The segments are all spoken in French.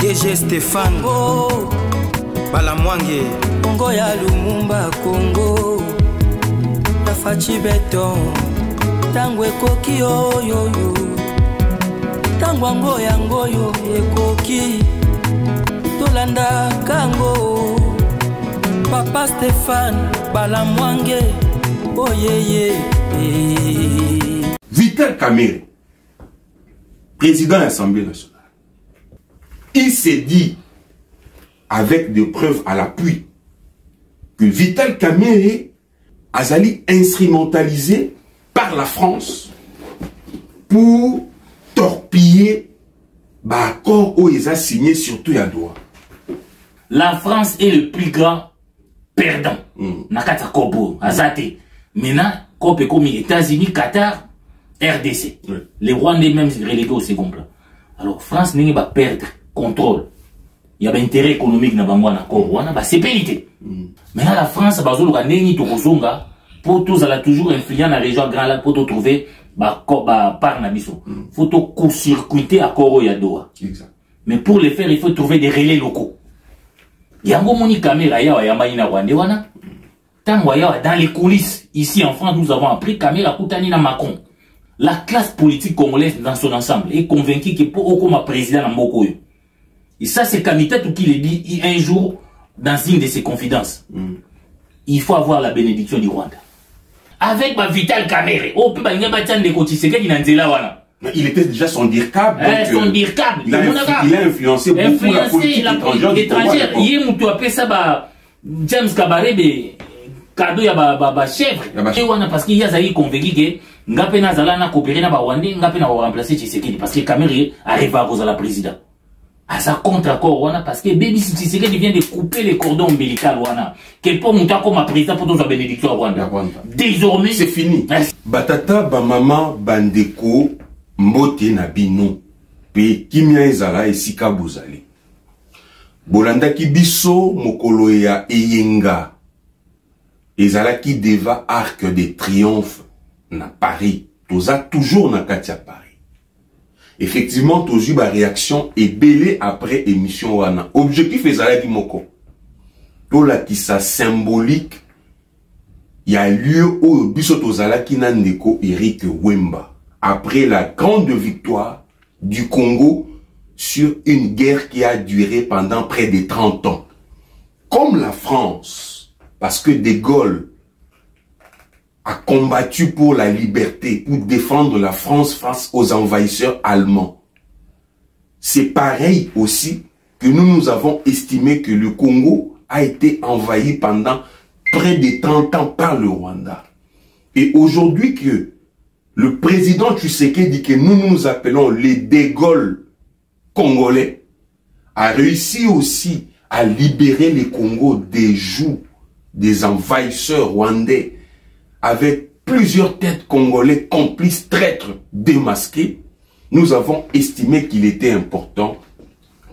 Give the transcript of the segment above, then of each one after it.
DG Stéphane Balamwange Congo ya Lumumba Congo Tafachi Beton Tangwe koki oyoyo Tangwango yangoyo ekoki Tolanda kango Papa Stéphane Balamwange Oh yeah. Vital Kamerhe, président de l'Assemblée nationale, il s'est dit, avec des preuves à l'appui, que Vital Kamerhe a été instrumentalisé par la France pour torpiller l'accord où ils ont signé surtout à Doha. La France est le plus grand perdant. Nakata Kobo, Azate. Maintenant, comme États-Unis, Qatar, RDC. Oui. Les Rwandais même relégués au second plan. Alors, France n'est pas perdre contrôle. Il y a un intérêt économique dans Rwanda, c'est pénité. Maintenant, la France, pour tous, elle a toujours influé dans la région Grand Lac pour trouver par Nabiso. Il faut court-circuiter à Koro et à Doha. Mais pour le faire, il faut trouver des relais locaux. Il y a un moment caméra dans les coulisses, ici en France, nous avons appris Kamera Koutanina Macron. La classe politique congolaise dans son ensemble est convaincue que pour comme président à Mokoyo. Et ça, c'est Kamita tout qui le dit un jour dans une de ses confidences. Il faut avoir la bénédiction du Rwanda. Avec ma Vital Kamerhe, il était déjà son dirkab. Son dirkab. Il a influencé beaucoup la politique étrangère. Il a appelé ça James Kabarebe. Cadeau ya ba chèvre et wana parce qu'il y a zaï convaincu que ngape na zala na coopérer na ba Rwandais ngape na remplacer Tshisekedi parce que Kamerhe arrive à cause de la président à sa contre-accord wana parce que baby Tshisekedi vient de couper les cordons ombilical wana que pour monter comme président pour notre bénédiction à Rwanda désormais c'est fini batata ba maman bandeko mbote na bino pe kimia ezala esika bozali bolanda ki biso mokolo ya eyenga ezalaki deva arc de triomphe na Paris. Toza toujours na Katia Paris. Effectivement, tozu ba réaction est belé après émission wana. Objectif ezalaki moko. Tola ki sa symbolique ya lieu où biso tozalaki na ndeko Eric Wemba. Après la grande victoire du Congo sur une guerre qui a duré pendant près de 30 ans. Comme la France, parce que De Gaulle a combattu pour la liberté, pour défendre la France face aux envahisseurs allemands. C'est pareil aussi que nous avons estimé que le Congo a été envahi pendant près de 30 ans par le Rwanda. Et aujourd'hui que le président Tshisekedi dit que nous appelons les De Gaulle congolais, a réussi aussi à libérer le Congo des jougs des envahisseurs rwandais avec plusieurs têtes congolais complices traîtres démasqués, nous avons estimé qu'il était important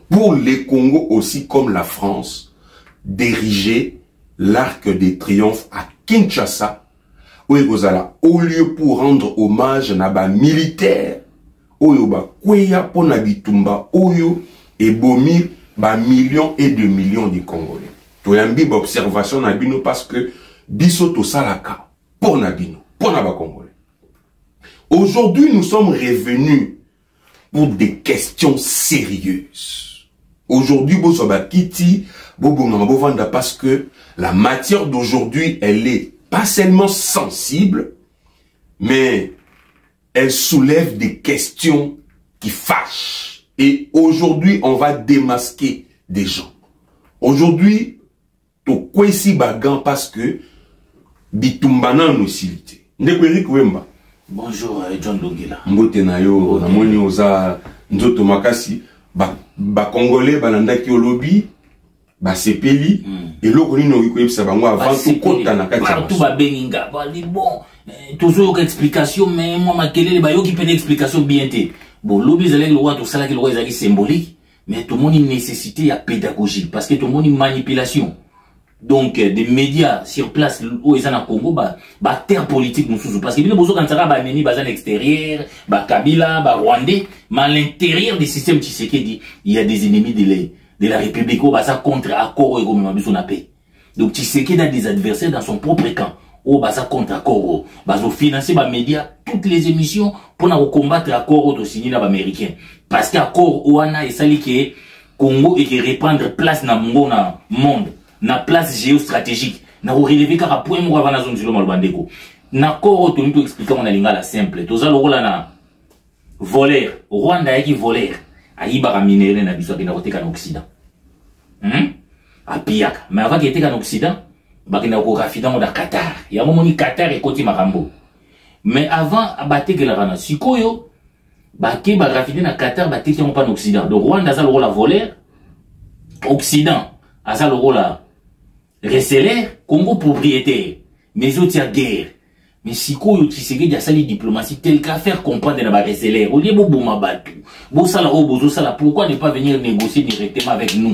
pour les Congos aussi comme la France d'ériger l'arc de triomphe à Kinshasa au lieu pour rendre hommage à ba militaire oyo ba kweya pona bitumba oyo et bomir ba millions et de millions de Congolais. Toyambi ba observation na bino parce que biso to salaka pour na bino, pour na ba Congolais. Aujourd'hui, nous sommes revenus pour des questions sérieuses. Aujourd'hui, boso ba kiti, bobonga bovanda parce que la matière d'aujourd'hui, elle est pas seulement sensible, mais elle soulève des questions qui fâchent. Et aujourd'hui, on va démasquer des gens. Aujourd'hui, to kwesi bagan parce que bitumbana nosilité. Ndekwerik Wemba. Bonjour John Longela. Mbote na yo na moni oza nzoto makasi ba congolais balandaki olobi ba sepeli et loko ni no koyebisa bango avant tout kota na kati partout ba beninga bali bon toujours explication mais moi makelele ba yo ki peut explication bien té bon lobi zalé le roi tout ça là que le roi est symbolique mais tout le monde une nécessité à pédagogie parce que tout le monde une manipulation donc des médias sur place où ils sont au Congo, terre politique parce que bien besoin quand ça va neni bazan extérieur, Kabila, Rwandais, mais à l'intérieur du système Tshisekedi, il y a des ennemis de la République où ça contre accord et comme besoin de paix. Donc Tshisekedi a des adversaires dans son propre camp. Où ça contre accord, financer les médias toutes les émissions pour combattre l'accord au signé les Américains. Parce qu'accord où on a essayé que Congo et qui reprendre place dans le monde. Na place géostratégique na relever ka point mo avant na zone zilo malbandeko na ko to nito expliquer on a lingala simple to za lokola na voleur Rwanda yaki voleur ayiba ka minere na biso kina koteka na Occident apiaka mais avant koteka na Occident bakina ko rafida na Qatar ya momoni Qatar e koti makambo mais avant abateke la kana sikoyo bake ba rafida na Qatar bateke mo pa na Occident donc Rwanda za lokola voleur Occident asa lokola reseller, Congo propriétaire, mais autres y a guerre. Mais si quoi Tshisekedi y a sali diplomatie tel qu'à faire comprendre dans reseller, au lieu de bouma batu, pourquoi ne pas venir négocier directement avec nous?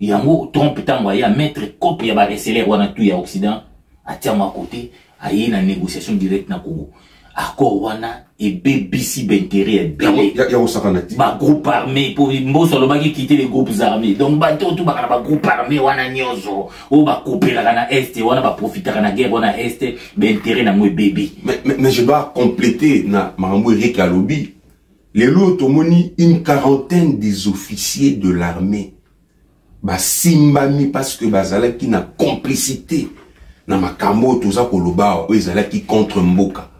Il y a un mot trompe tangoya, y a mettre cop y a reseller ou à tout y a Occident, à tiens à côté, à y a une négociation directe na Congo. Accord wana et BBC d'intérêt belé. Il y a Osakanati. Groupe armé pour Mosoloba qui quitter les groupes armés. Donc tout groupe armé wana nyozo. Ou couper la gana est wana profiter la guerre wana est d'intérêt na moi bébé. Mais je dois compléter na Marambo Eric Alobi. Les lots tomoni une quarantaine des officiers de l'armée. Simbami parce que bazala qui n'a complicité na makambo tout ça koloba bazala qui contre Mboka.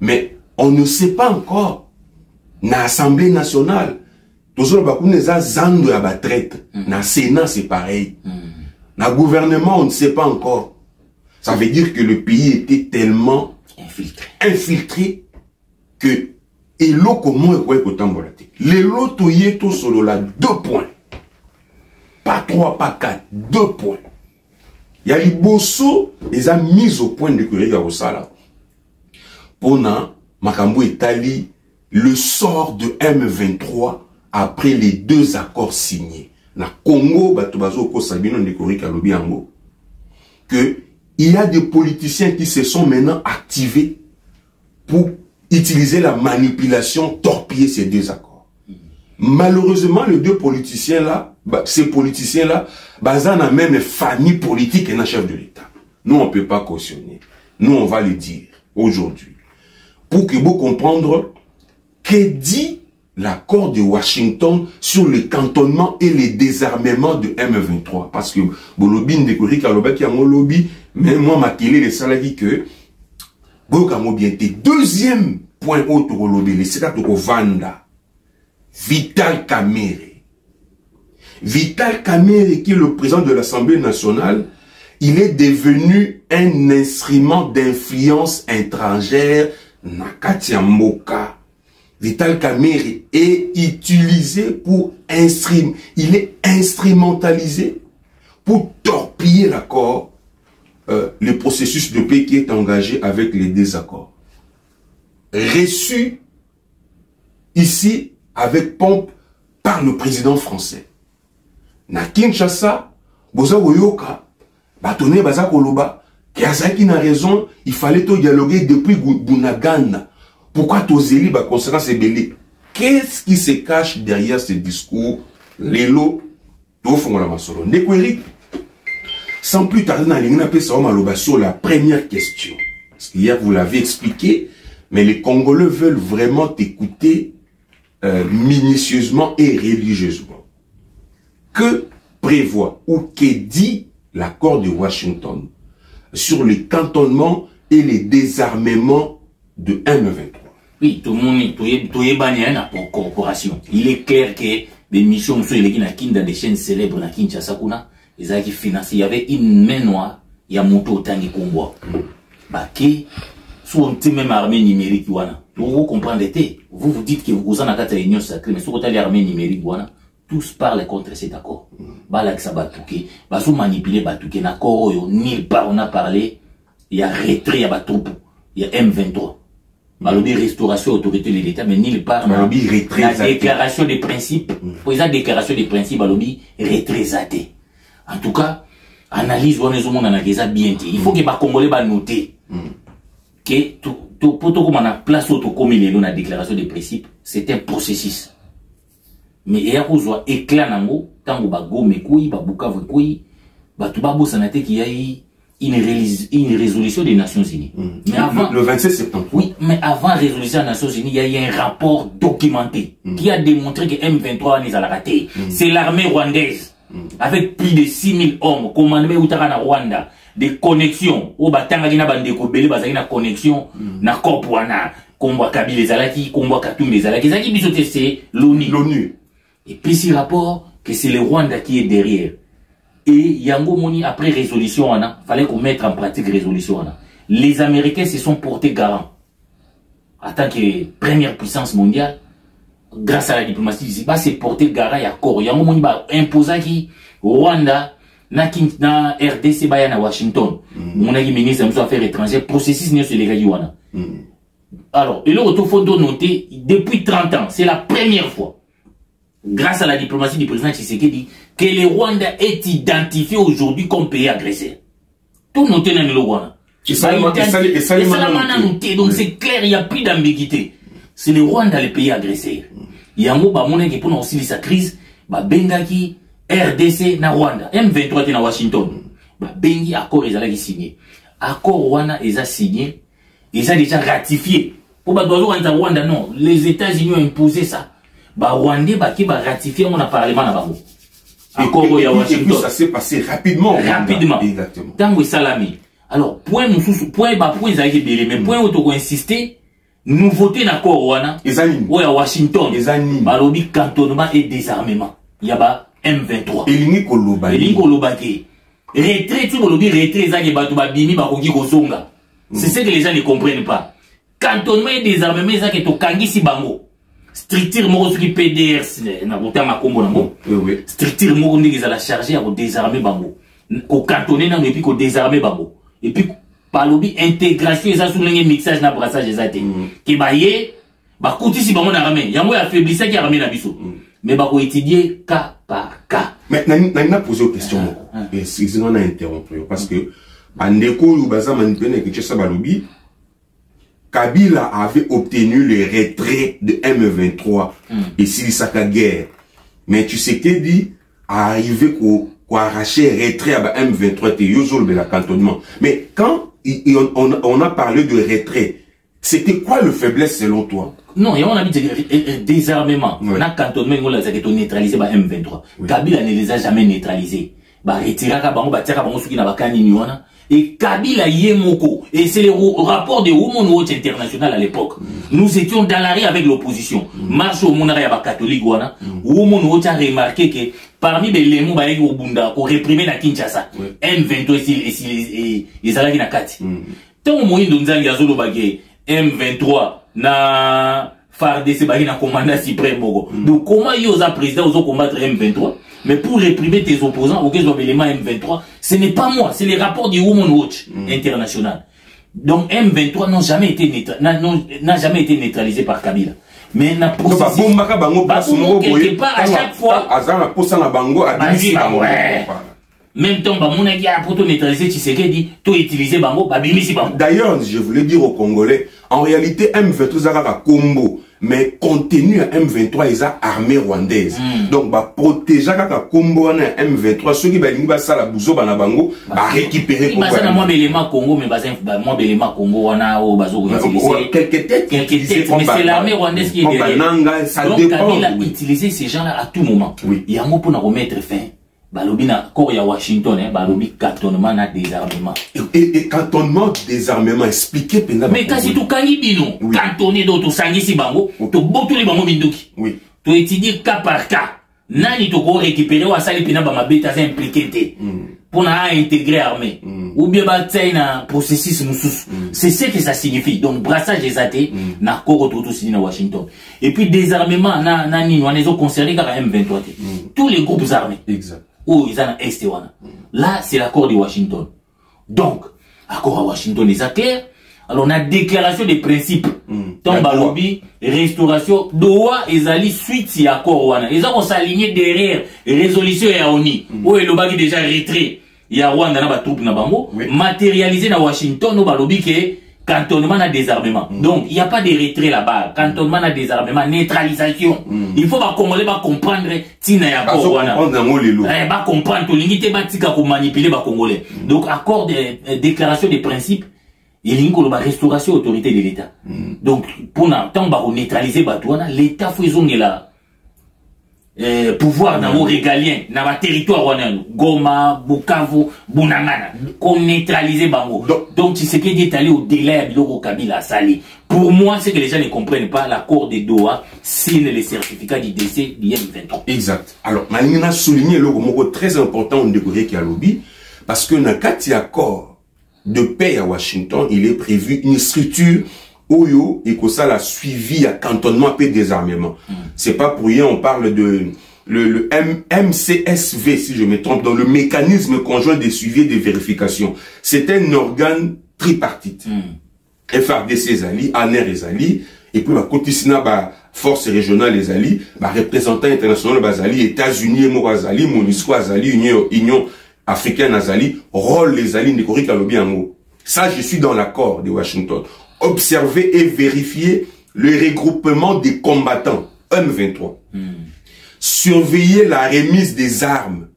Mais on ne sait pas encore. Na Assemblée nationale, tous les bakouneza zando ya batraite. Na Sénat c'est pareil. Na gouvernement on ne sait pas encore. Ça veut dire que le pays était tellement infiltré que et l'eau comment est quoi tambolate. Les loto yeto solo la 2 points. Pas 3, pas 4, 2 points. Il y a les bosso, ils ont mis au point de courir au sala. Pona, Makambo Itali, le sort de M23 après les 2 accords signés. Na Congo, Batobazo Kosabino Nekori Kalobiango, que il y a des politiciens qui se sont maintenant activés pour utiliser la manipulation, torpiller ces 2 accords. Malheureusement, les 2 politiciens-là, ces politiciens-là, Bazan a même famille politique et un chef de l'État. Nous, on ne peut pas cautionner. Nous, on va le dire aujourd'hui. Pour que vous compreniez que dit l'accord de Washington sur le cantonnement et le désarmement de M23. Parce que Bolobi ne découvre qu'il y a un lobby, mais moi, ma télé, les salariés que deuxième point autre au lobby, c'est là Vanda. Vital Kamerhe. Vital Kamerhe, qui est le président de l'Assemblée nationale, il est devenu un instrument d'influence étrangère Nakatia Mboka. Vital Kamerhe est utilisé pour il est instrumentalisé pour torpiller l'accord, le processus de paix qui est engagé avec les désaccords. Reçu ici avec pompe par le président français. Na Kinshasa, Boza Woyoka, Batone Baza Koloba, qui n'a raison, il fallait tout dialoguer depuis Bunagana. Pourquoi Tozeli va conséquence est belé? Qu'est-ce qui se cache derrière ce discours? Lélo, tout font la masolo. Nekweri, sans plus tarder, sur la première question. Parce qu'hier, vous l'avez expliqué, mais les Congolais veulent vraiment t'écouter minutieusement et religieusement. Que prévoit ou que dit l'accord de Washington sur le cantonnement et le désarmement de M23? Oui, tout le monde, tout est banni pour corporation. Il est clair que des missions sur des chaînes célèbres dans Kinshasa, ils ont financé. Il y avait une main noire, il y a monté au Tangi Congo. Qui sont même armée numérique. Vous comprenez, vous dites que vous en avez une union sacrée, mais sur l'armée numérique, tous parlent contre cet accord. Balak Sabatouké, Basou manipulé Batouké, Nakoro, nulle part on a parlé, il y a retrait, il y a Batoupo, il y a M23. Malobi restauration autorité de l'État, mais nulle part Malobi retrait. La déclaration des principes, pour la déclaration des principes, Malobi retrait. En tout cas, analyse wana ezomona na keza bien te. Il faut que ba Congolais ba noter que pour tout comme on a place au comme il est dans la déclaration de principe, c'est un processus. Mais il y a un éclat nango tango ba gome koui ba Bukavu koui ba tuba bosanate qu'il y a une résolution des Nations Unies. Mais avant le 27 septembre. Oui, mais avant la résolution des Nations Unies, il y a eu un rapport documenté qui a démontré que M23 n'est à la raté. C'est l'armée rwandaise avec plus de 6000 hommes commandés Outara Rwanda, des connexions au batanga dina bandeko belé bazaki na connexion na kopwana combat Kabila les alaki combat Katumbi les alaki zaki bisoté c'est l'ONU. Et puis ce rapport que c'est le Rwanda qui est derrière. Et Yango Moni après résolution fallait qu'on mette en pratique résolution les Américains se sont portés garants en tant que première puissance mondiale grâce à la diplomatie ici bah c'est porté garant et accord Yango Moni ba imposa qui Rwanda na RDC ba na Washington mon ami ministre des Affaires étrangères processus n'est sur les gars alors et le retour faut noter depuis 30 ans c'est la première fois grâce à la diplomatie du président Tshisekedi que le Rwanda est identifié aujourd'hui comme pays agresseur. Tout noté dans le Rwanda. Et ça donc c'est clair, il n'y a plus d'ambiguïté. C'est le Rwanda le pays agresseur. Il y a un mot qui pour aussi sa crise, Bengaki, RDC, na Rwanda, M23 na Washington. Bengi accord ils allaient signer. Accord Rwanda ils ont signé, ils ont déjà ratifié. Pour Rwanda non, les États-Unis ont imposé ça. Rwandais qui va ratifier mon parlement na bango. Et puis ça s'est passé rapidement. Rapidement. Exactement. Tango salami. Alors point ils belé mais point auto insister nouveauté d'accord Rwanda. Ouais à Washington. Balobi cantonnement et désarmement. Il y a M23. Elingi Koloba ke. Retrait tu balobi retrait za ke batu ba bimi ba koki kosonga. C'est ce que les gens ne comprennent pas. Cantonnement et désarmement ça ke to kangisi bango. Structure moko qui PDR na bota makombo nango structure moko ndiki za la charger à désarmer bango ko cantonner na et puis ko désarmer bango et puis palobi intégration ça sous le mixage na brassage ezate ki baye ba kutisi bango na ramène yango ya faiblissa qui ramène na biso mais ba ko étudier cas par cas. Mais na poser une question et excusez-moi na interrompre parce que andeko yu baza manipene ke tshesa balobi Kabila avait obtenu le retrait de M23 et Silisaka guerre. Mais tu sais qu'il dit arriver qu'au arracher retrait à M23 et Yozol de la cantonnement. Mais quand on a parlé de retrait, c'était quoi le faiblesse selon toi? Non, il y a un désarmement. On a cantonnement, on a neutralisé par M23. Kabila ne les a jamais neutralisés. Retirer et Kabila Yemoko, et c'est le rapport de Women Watch International à l'époque. Nous étions dans l'arrêt avec l'opposition. Marche au Monaré à catholique, Women Watch a remarqué que parmi les éléments au Bunda, pour réprimer la Kinshasa, M23 et les Alagi Nakati. Tant au moyen de Yazolo Bagé, M23 na FARDC Bagé na commandant suprême. Donc comment il y a président aux combattre M23? Mais pour réprimer tes opposants, auxquels ils ont l'élément M23, ce n'est pas moi, c'est les rapports du Women Watch International. Donc M23 n'a jamais été neutralisé par Kabila. Mais n'a pas quelque part à chaque fois. Même temps, mon avis a pour neutraliser Tshisekedi, tout utiliser Bango, Babimisi Bango. D'ailleurs, je voulais dire aux Congolais, en réalité, M23 a combo. Mais compte tenu à M23, ils ont armée rwandaise. Donc, protéger la combo à M23, ceux qui vont faire la bouzo à Bango, récupérer Congo. Il y a moins d'éléments Congo, mais moins d'éléments Congo, on a au bazo. Quelques têtes, mais c'est l'armée rwandaise qui est derrière. Donc, Kabila a utilisé ces gens-là à tout moment. Il y a un mot pour nous remettre fin. Balobina, Korea Washington, Balobi, cantonnement na désarmement. Et cantonnement, désarmement, expliquez pendant. Mais quand c'est tout kangi bino, cantonné d'autres sangi si bango, to botu les bango binduki. Oui. To étudier cas par cas. Nani to go récupérer ou asali pena ba mabeta impliqué pour na intégrer armée. Ou bien bataille na processus musus. C'est ce que ça signifie. Donc brassage des athées na koro tout aussi na Washington. Et puis désarmement na ni on les ont concernés car M23. Tous les groupes armés. Exact. Où ils ont esté là, c'est l'accord de Washington. Donc, accord à Washington, les clair. Alors, on a déclaration des principes. Tombalobi, restauration, Doha, ils allaient suite si accord. Ils ont s'aligné derrière résolution et ONU. Où est le bagi déjà retrait. il y a Rwanda na ba troupe na bango, matérialisé na Washington no balobi ke cantonnement na désarmement. Donc il y a pas de retrait là-bas, cantonnement na désarmement, neutralisation. Il faut ba Congolais ba comprendre tina ya ko wana. Ba comprendre to lingité ba tika ko manipuler ba Congolais. Donc accord de déclaration des principes il y a une restauration autorité de l'État. Donc, pour l'instant, on va neutraliser l'État faisant là. Pouvoir dans vos régaliens, dans votre territoire, Goma, Bukavu, Bunangana, qu'on neutralise Bango. Donc, c'est ce qui est allé au-delà de l'Euro Kabila Sali. Pour moi, c'est que les gens ne comprennent pas l'accord de Doha signe les certificats du décès du M23. Exact. Alors, Malina a souligné le mot très important au découvert qui a lobby, parce que dans le cas accord de paix à Washington, il est prévu une structure Oyo et que ça l'a suivi à cantonnement et désarmement. C'est pas pour rien, on parle de le MCSV, si je me trompe, dans le mécanisme conjoint de suivi et de vérification. C'est un organe tripartite. FRDC les alliés, ANR les alliés, et puis la Kotisina, force régionale les alliés, représentant international les alliés, États-Unis, les MONUSCO les alliés, Union africaine Azali, rôle les alliés de Corée Kalobiango. Ça, je suis dans l'accord de Washington. Observer et vérifier le regroupement des combattants, M23. Surveiller la remise des armes.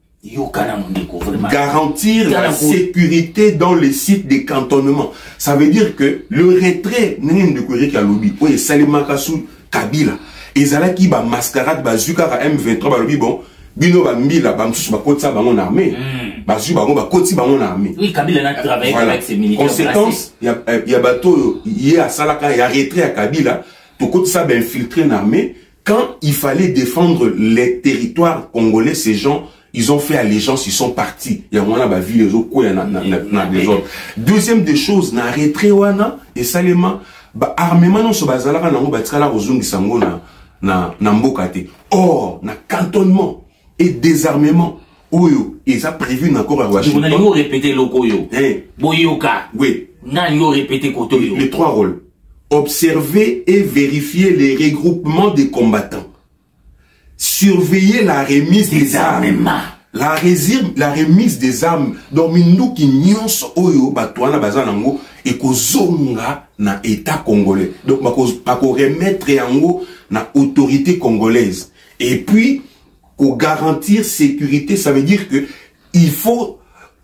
Garantir la sécurité dans les sites de cantonnement. Ça veut dire que le retrait de Corée Kalobi, oui, Salimakasu, Kabila, et Zalaki, mascarade, Zuka, M23, Balobi, bon, Bino Bambila, Bamsus, Bakotsa, Bamon armée. Basu, Bamon, Bakotsi, Bamon armée. Oui, Kabila a travaillé avec ses militaires. Conséquence, il y a bateau, il y a Salaka, il y a retrait à Kabila, tout côté ça, infiltré une armée. Quand il fallait défendre les territoires congolais, ces gens, ils ont fait allégeance, ils sont partis. Il y a moins la ville, les autres, il y a des autres. Deuxième des choses, na retrait wana, et salement, armement, non, ce bazalaka, nango, batikala, ozungi sango, na mbokate. Or, na cantonnement et désarmement, oyo, ils ont prévu encore à Washington. Vous allez répéter le koyo. Boyoka. Oui. Vous répéter kotoyo. Les trois rôles. Observer et vérifier les regroupements des combattants. Surveiller la remise des armes. La remise des armes. Donc, nous qui nyons oyo, batuana bazanango, et ko zonga na état congolais. Donc, bako remettre yango na autorité congolaise. Et puis, pour garantir sécurité, ça veut dire que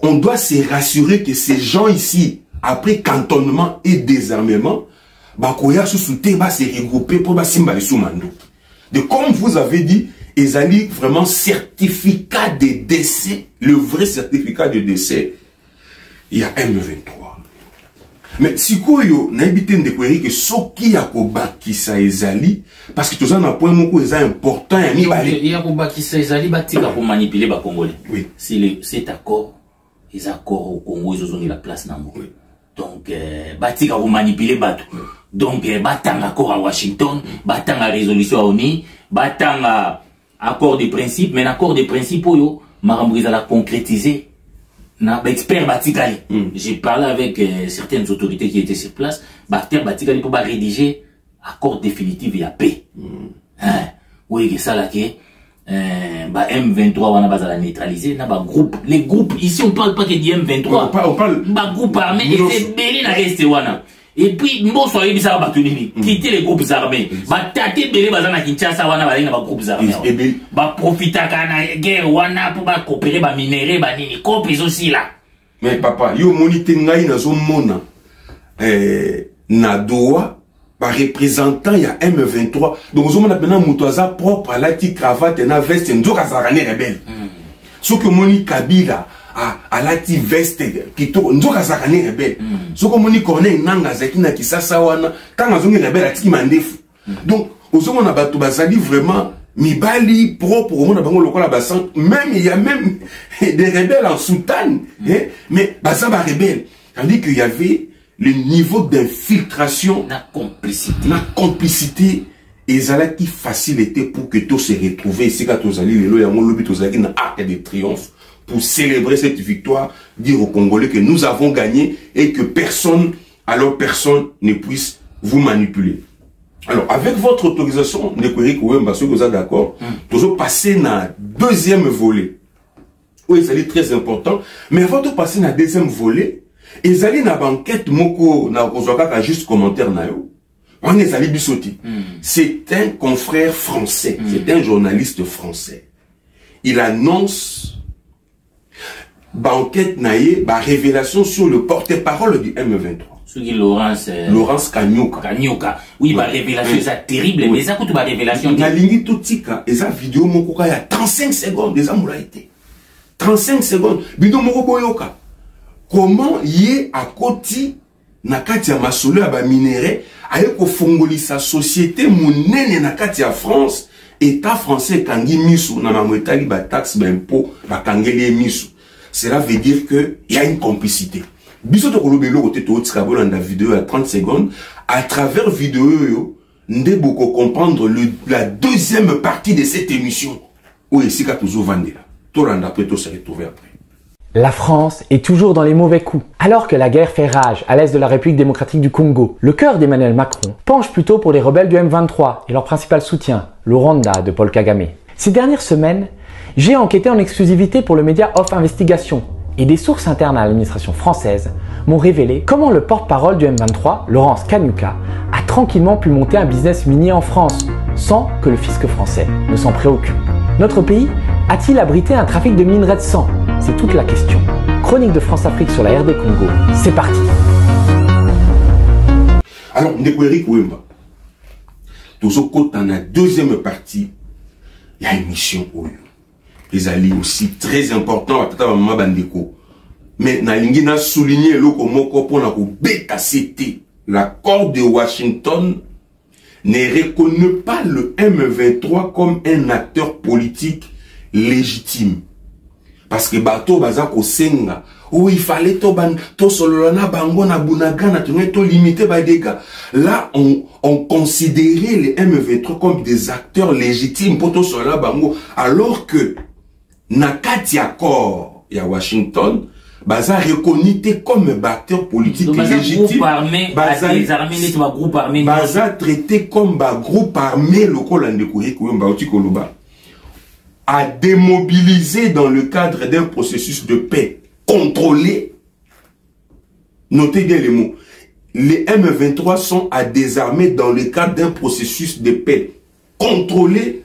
on doit se rassurer que ces gens ici, après cantonnement et désarmement, bakoya sous-souté va se regrouper pour basimba les sous-mando. De comme vous avez dit, ils allaient vraiment certificat de décès, le vrai certificat de décès, il y a M23. Mais si quoi yo n'a évité de découvrir que ce qui a qui ça ezali parce que tout ça n'a point beaucoup est important il y a qui ça ezali batika pour manipuler ba congolais. Oui. Si cet accord les accords au Congo ils ont la place nango. Oui. Donc batika pour manipuler bato. Donc batanga accord à Washington, batanga résolution à ONU, batanga accord de principe, mais l'accord de principe yo marambriza la concrétiser. Expert Batikali. J'ai parlé avec certaines autorités qui étaient sur place. Expert Batikali pour rédiger accord définitif et à paix. Oui, c'est ça là qui M23 on a pas à la neutraliser. Groupe, les groupes ici on parle pas que du M23. On parle. Groupe armé et c'est belé na reste wana. Et puis mbo soyez bisa batunini. Quitter les groupes armés. Tate belé bazana Kinshasa wana ba groupes armés. Profita kana guerre wana pour coopérer ba minerais ba nini. Copes aussi là. Mais papa, yo monite ngai na zo mona na Doha par représentant ya M23. Donc zo mona pena mutoza propre la ti cravate na veste nzoka zarane rebelle. Ce que moni Kabila à la ti veste kito nzoka zakane rebelle soko moni corneille nanga zakina kisasa wana kanga zongi rebelle atiki mandefu donc ozongo na bato bazali vraiment mibali propre au monde bango lokola basan même il y a même des rebelles en soutane mais baza ba rebelle tandis qu'il y avait le niveau d'infiltration la complicité et ça qui facilité pour que tous se retrouvent ici quand tous allez le yango lobi tous allez na arc de triomphe pour célébrer cette victoire, dire aux Congolais que nous avons gagné et que personne ne puisse vous manipuler. Alors, avec votre autorisation, parce que vous êtes d'accord, nous allons passer dans le deuxième volet. Oui, c'est très important. Mais avant de passer dans le deuxième volet, ils allaient dans la banquette, moko, na juste commentaire na yo. On est allé bisoti. C'est un confrère français. C'est un journaliste français. Il annonce banquette naïe, révélation sur le porte-parole du M23. Laurence Kanyuka. Kanyuka. Oui, révélation, c'est terrible, mais ça coûte révélation. Na lingi totika, et ça vidéo moko il y a 35 secondes, des amouraïtés. 35 secondes. Bidon moko boyoka. Comment yé à côté nakati ya masolo ya minéré aye ko fongoli sa société monene nakati ya France, État français kangi misu na mamwetali ba taxe ba impôt ba kangeli misu. Cela veut dire que il y a une complicité. Biso to kolobelo côté to tsikabo na vidéo à 30 secondes à travers vidéo yo ndé beaucoup comprendre la deuxième partie de cette émission. Oui, c'est ka toujours vandela. To randa après to se retrouver après. La France est toujours dans les mauvais coups. Alors que la guerre fait rage à l'est de la République démocratique du Congo, le cœur d'Emmanuel Macron penche plutôt pour les rebelles du M23 et leur principal soutien, le Rwanda de Paul Kagame. Ces dernières semaines, j'ai enquêté en exclusivité pour le média Off Investigation et des sources internes à l'administration française m'ont révélé comment le porte-parole du M23, Laurence Kanyuka, a tranquillement pu monter un business minier en France sans que le fisc français ne s'en préoccupe. Notre pays a-t-il abrité un trafic de minerais de sang? C'est toute la question. Chronique de France-Afrique sur la RD Congo, c'est parti. Alors, Ndeko Wemba, toujours dans la deuxième partie, il y a une mission où les alliés aussi très important à Tata Mama Bandeko. Mais Nalingi n'a souligné le komoko pour la BKCT. L'accord de Washington ne reconnaît pas le M23 comme un acteur politique légitime. Parce que bateau baza ko senga où il fallait to sololana bango na bunaga na to limiter ba dégâts. Là on considérait les M23 comme des acteurs légitimes pour to sololana bango alors que nakati accord ya Washington baza reconnu comme acteur politique légitime. Baza traité comme groupe armé local en découvrir koloba à démobiliser dans le cadre d'un processus de paix contrôlé. Notez bien les mots. Les M23 sont à désarmer dans le cadre d'un processus de paix contrôlé,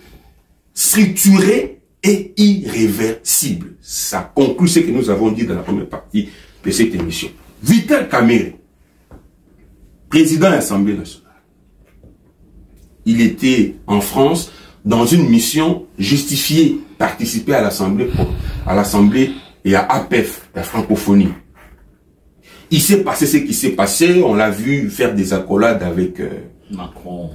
structuré et irréversible. Ça conclut ce que nous avons dit dans la première partie de cette émission. Vital Kamerhe, président de l'Assemblée nationale. Il était en France dans une mission justifiée, participer à l'Assemblée et à APEF, la francophonie. Il s'est passé ce qui s'est passé, on l'a vu faire des accolades avec Macron.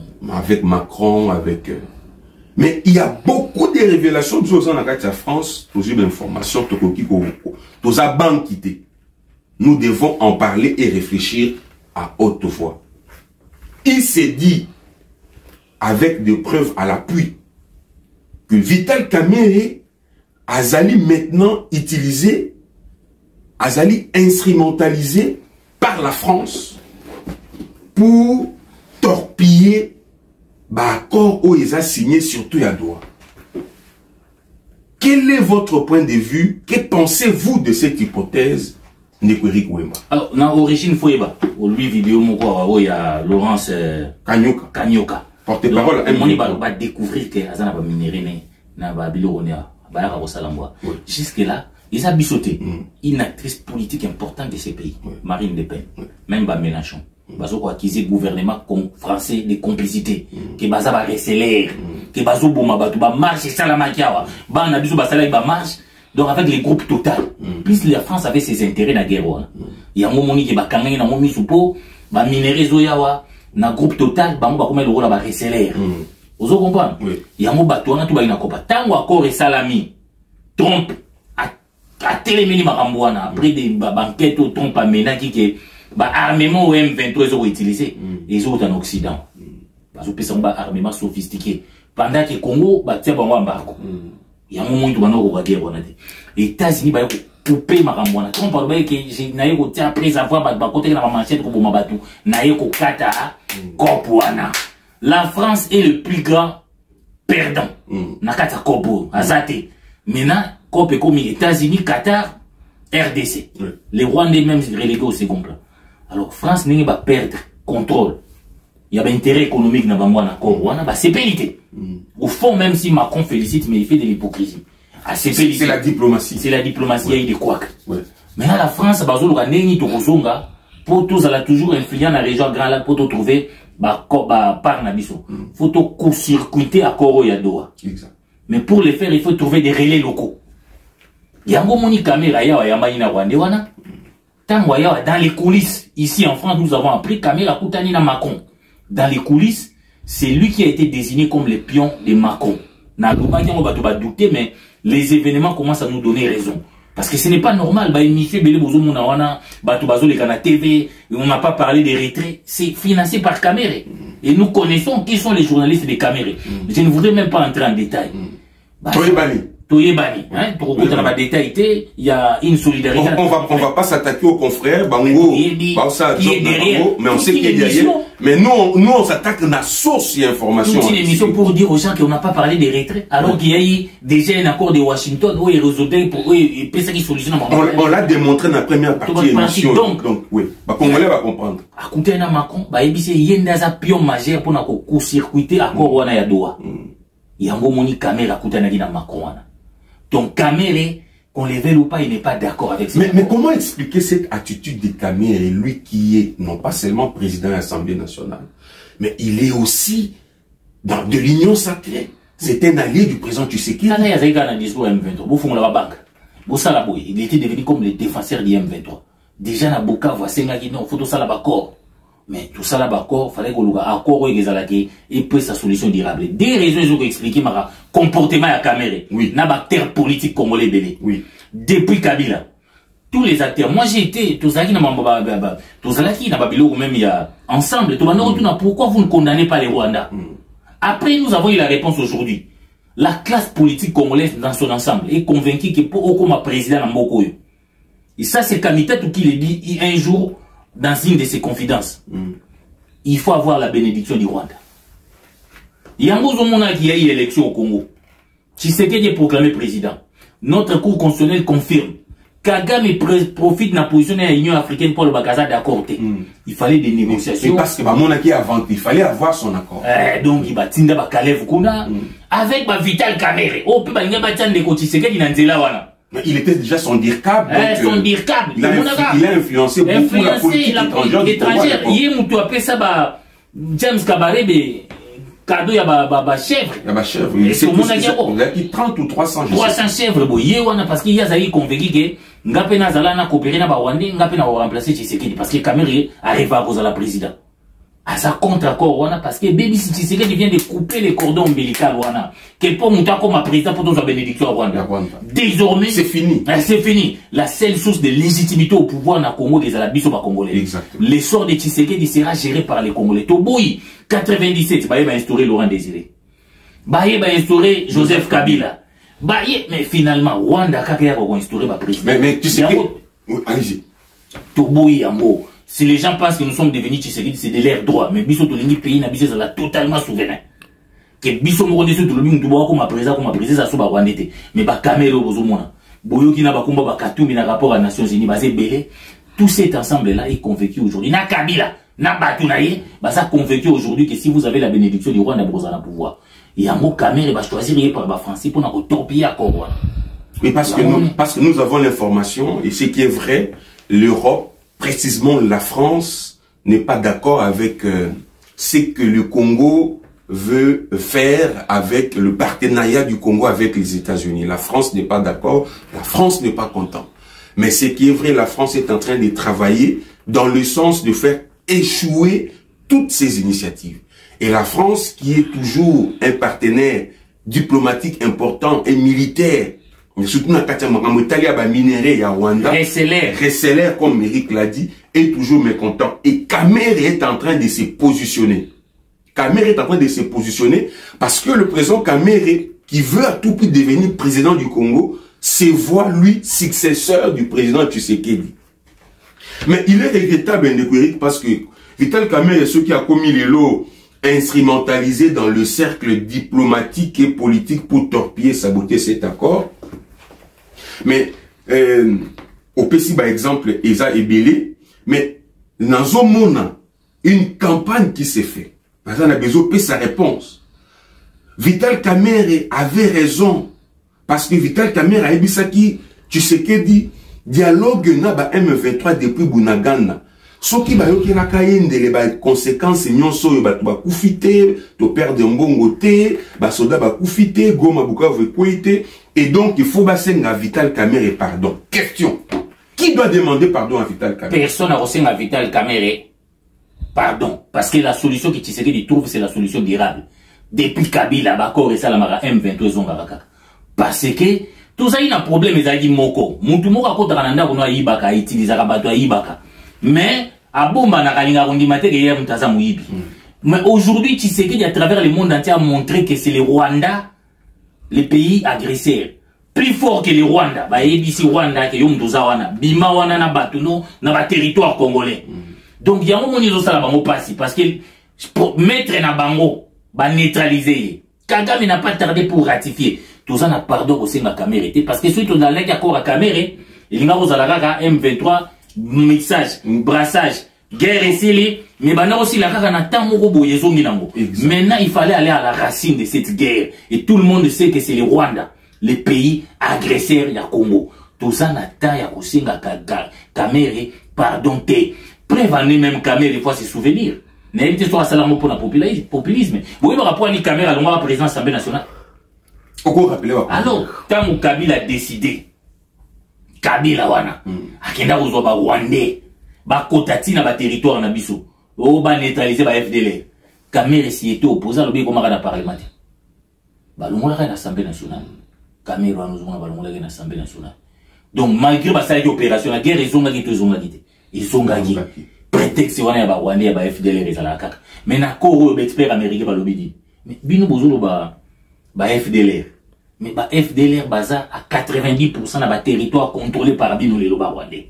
Mais il y a beaucoup de révélations de choses dans la France, toujours d'informations, tous à banque quitté. Nous devons en parler et réfléchir à haute voix. Il s'est dit, avec des preuves à l'appui, que Vital Kamerhe azali maintenant utilisé, azali instrumentalisé par la France pour torpiller l'accord où ils ont signé surtout à Doha. Quel est votre point de vue? Que pensez-vous de cette hypothèse, Ndeko Wemba? Alors, dans l'origine, lui vidéo, il y a Laurence Kanyuka. Porte-parole, on va découvrir que Azana va minérer na ba bilonia ba ya Salambwa. Jusque là, ils ont bissoté une actrice politique importante de ces pays, Marine Le Pen, même ba Mélenchon. Bazo ko accuser gouvernement français de complicité, que baza ba receler, que bazo boma ba ba marche salamakiawa, ba na biso ba sala ba marche. Donc avec les groupes Total, plus la France avait ses intérêts dans la guerre. Il y a un moment qui ba kangé na momi supo, ba minérer zoyawa. Na groupe Total, ba mba comme le rôle ba reseller. Vous comprenez? Il y a un bateau na tout ba ina kopa. Tango accord et salami. Trump a télémini makamboana après des banquettes au Trump a mena qui ba armement au M23 ils ont utilisé les autres en Occident. Ba zo pesa ba armement sophistiqué. Pendant que Congo ba tia ba embargo. Il y a un moment où ba no ko guerre wana te. Les États-Unis ba couper makamboana. Trump ba que j'ai na yeko tia après avoir ba côté na manchette ko boma batu. Na yeko kata Kopwana. La France est le plus grand perdant. Nakata Kobo, Azate. Maintenant, COP comme États-Unis, Qatar, RDC. Oui. Les Rwandais même relégués au second plan. Alors, France n'est pas perdre contrôle. Il y a un intérêt économique dans le COP. C'est pénité. Au fond, même si Macron félicite, mais il fait de l'hypocrisie. C'est la diplomatie. C'est la diplomatie, il y a des couacs. Ouais. Mais là, la France, pour tous, elle a toujours influé dans la région Grand Lac pour trouver par Nabiso. Faut tout court-circuiter à Koro Yadoa. Exact. Mais pour le faire, il faut trouver des relais locaux. Yango moni caméra ya yamaina Rwandewana. Dans les coulisses, ici en France, nous avons appris caméra Koutani na Macron. Dans les coulisses, c'est lui qui a été désigné comme le pion de Macron. Na on va douter, mais les événements commencent à nous donner raison. Parce que ce n'est pas normal, TV, on n'a pas parlé des retraits, c'est financé par Caméré. Et nous connaissons qui sont les journalistes des Caméré. Je ne voudrais même pas entrer en détail. Toyebani, hein, pour qu'on ait détail, il y a une solidarité. On va pas s'attaquer aux confrères, Bango, mais on sait qu'il est derrière. Mais nous, on s'attaque à la source d'information. Toute une émission pour dire aux gens qu'on n'a pas parlé des retraits, alors qu'il y a eu déjà un accord de Washington où il résolvait pour eux, et puis ça qui solutionne. On l'a démontré dans la première partie de l'émission. Donc, oui, Congolais va comprendre. À côté de Macron, il y a un pion majeur pour nous court-circuiter l'accord Wana Yadoa. Il y a un moni caméra à côté de Macron. Donc Caméré, qu'on les veuille ou pas, il n'est pas d'accord avec ça. Mais comment expliquer cette attitude de Caméré, lui qui est non pas seulement président de l'Assemblée nationale, mais il est aussi dans de l'Union sacrée. C'est un allié du président Tshisekedi. Il était devenu comme le défenseur du M23. Déjà, na Bukavu, il faut tout ça là-bas. Mais tout ça là-bas, il fallait qu'on ait un accord et puis sa solution durable. Des raisons, je vais expliquer le comportement de Caméré. Oui. N'a pas acteur politique congolais belé. Oui. Depuis Kabila. Tous les acteurs. Moi, j'ai été, tous les qui n'ont même il y a ensemble. Pourquoi vous ne condamnez pas les Rwandais? Après, nous avons eu la réponse aujourd'hui. La classe politique congolaise dans son ensemble est convaincue que pour comme président en Mokoyo. Et ça, c'est Kamita tout qui le dit un jour dans une de ses confidences. Il faut avoir la bénédiction du Rwanda. Il y a un moment qui a eu l'élection au Congo. Tshisekedi est proclamé président. Notre cour constitutionnelle confirme. Kagame profite de la position de l'Union africaine pour le Bakaza d'accord. Il fallait des négociations. Parce que Monaki avant, il fallait avoir son accord. Donc il va tinda Bakalev Kuna avec Vital Caméré. Oh, puis il y a un de Tshisekedi dans Nzela. Il était déjà son dirkable. Son dirkable. Il a influencé beaucoup la politique étrangère. Il y a un peu ça, James Kabarebe, cadeau, il y a chèvre. Il y a chèvre. Il y a 30 ou 300 chèvres. 300 chèvres, parce qu'il y a convaincu que Ngapena Zalana coopéré na Rwandais, Ngapena va remplacer Tshisekedi parce que Caméré arrive à cause de la présidente. À sa contre-accord, parce que Baby Tshisekedi vient de couper les cordons ombilicaux, que pour monter comme président pour la bénédiction à Rwanda. Désormais, c'est fini. C'est fini. La seule source de légitimité au pouvoir dans le Congo des Alabis au Congolais. Exactement. L'essor de Tshisekedi sera géré par les Congolais. Toboui, 97, Baye va instaurer Laurent Désiré. Baye va instaurer Joseph Kabila. Baye, mais finalement, Rwanda, Kakaya va instaurer ma président. Mais tu sais que... Allez-y. Toboui, Ambo. Si les gens pensent que nous sommes devenus Tshisekedi, c'est de l'air droit. Mais Bisso Tolingi pays n'a Bisso totalement souverain. Que Bisso Morodé sur Tolobi, nous devons comme président, ça soit Rwandais. Mais bah Caméré au Bozomona. Boyo qui n'a pas combat, bah Katoumi n'a rapport à Nations Unies, bah c'est Belé. Tout cet ensemble-là est convaincu aujourd'hui. Na Kabila, na Batounaye, bah ça convaincu aujourd'hui que si vous avez la bénédiction du Rwanda, vous allez pouvoir. Et à mot Caméré, bah choisir par bah Français pour nous torpiller à Congo. Mais parce que nous avons l'information, et ce qui est vrai, l'Europe, précisément la France, n'est pas d'accord avec ce que le Congo veut faire avec le partenariat du Congo avec les États-Unis. La France n'est pas d'accord, la France n'est pas contente. Mais ce qui est vrai, la France est en train de travailler dans le sens de faire échouer toutes ces initiatives. Et la France, qui est toujours un partenaire diplomatique important et militaire, mais surtout dans le minéré à Rwanda, Resseler, comme Eric l'a dit, est toujours mécontent. Et Caméré est en train de se positionner. Caméré est en train de se positionner parce que le président Caméré, qui veut à tout prix devenir président du Congo, se voit, lui, successeur du président Tshisekedi. Mais il est regrettable, Eric, parce que Vital Caméré, ceux qui a commis les lots instrumentalisés dans le cercle diplomatique et politique pour torpiller, saboter cet accord, Mais au PC par exemple, Eza Ebele, mais dans mona une campagne qui s'est faite. Maintenant, on a besoin de sa réponse. Vital Kamerhe avait raison. Parce que Vital Kamerhe a dit ça qui, tu sais que dit, dialogue na ba M23 depuis Bunagana. Ce qui va y avoir les conséquences, nyonso ba kufite, to perdre mbongo te, ba soda ba kufite, goma bukavu kwete, et donc il faut basenga Vital Kamerhe pardon. Question. Qui doit demander pardon à Vital Kamerhe? Personne n'a reçu à Vital Kamerhe pardon. Parce que la solution que Tshisekedi trouve, c'est la solution durable. Depuis Kabila, Bakor et Salamara M23 Zongaraka. Parce que tout ça, il y a un problème, ils ont dit Moko. Moutou Moka Kota Kananda, on a Ibaka, utilisé Rabato à Ibaka. Mais, à Bomba, Nakalinga, on dit Maté, il y a un Mouibi. Mais aujourd'hui, Tshisekedi, à travers le monde entier, a montré que c'est le Rwanda, le pays agresseur. Plus fort que le Rwanda. Bah, ABC Rwanda, que Yom Dozawana, Bima Wana, na Batuno, na ba territoire congolais. Donc, il y a un moment où ça va passer. Parce que, pour mettre na bango, bah, neutraliser. Kagame n'a pas tardé pour ratifier. Tout ça n'a pardon aussi ma caméra. Parce que suite on a l'accord à caméra, il y a M23, mixage, brassage, guerre ici, mais aussi la caméra n'a pas de maintenant, il fallait aller à la racine de cette guerre. Et tout le monde sait que c'est le Rwanda, le pays agresseur du Congo. Tout ça n'a pas de caméra, pardon, prévenez même caméra, il faut se souvenir. N'hésitez pas à salamon pour le populisme. Vous voyez, par rapport à une caméra, on va président de l'Assemblée nationale. Alors, tant que Kabila a décidé, Kabila wana, akenda kozwa ba Rwandais, ba kotati na ba territoire na biso, o ba neutraliser ba FDLR. Kamerhe si était opposé à l'obéi comme à la parlementaire. Ba longola ka na Assemblée nationale. Kamerhe wana ozonga ba longola ka na Assemblée nationale. Donc malgré ba sali opération la guerre ezonga ki to ezonga ki. Ezonga ki. Prétexte wana ya ba Rwandais ya ba FDLR ezala kaka. Mais na ko expert américain ba lobby. Mais bino bozolo ba FDLR. Mais bah FDLR baza à 90% dans le territoire contrôlé par Bino les loba rwandais.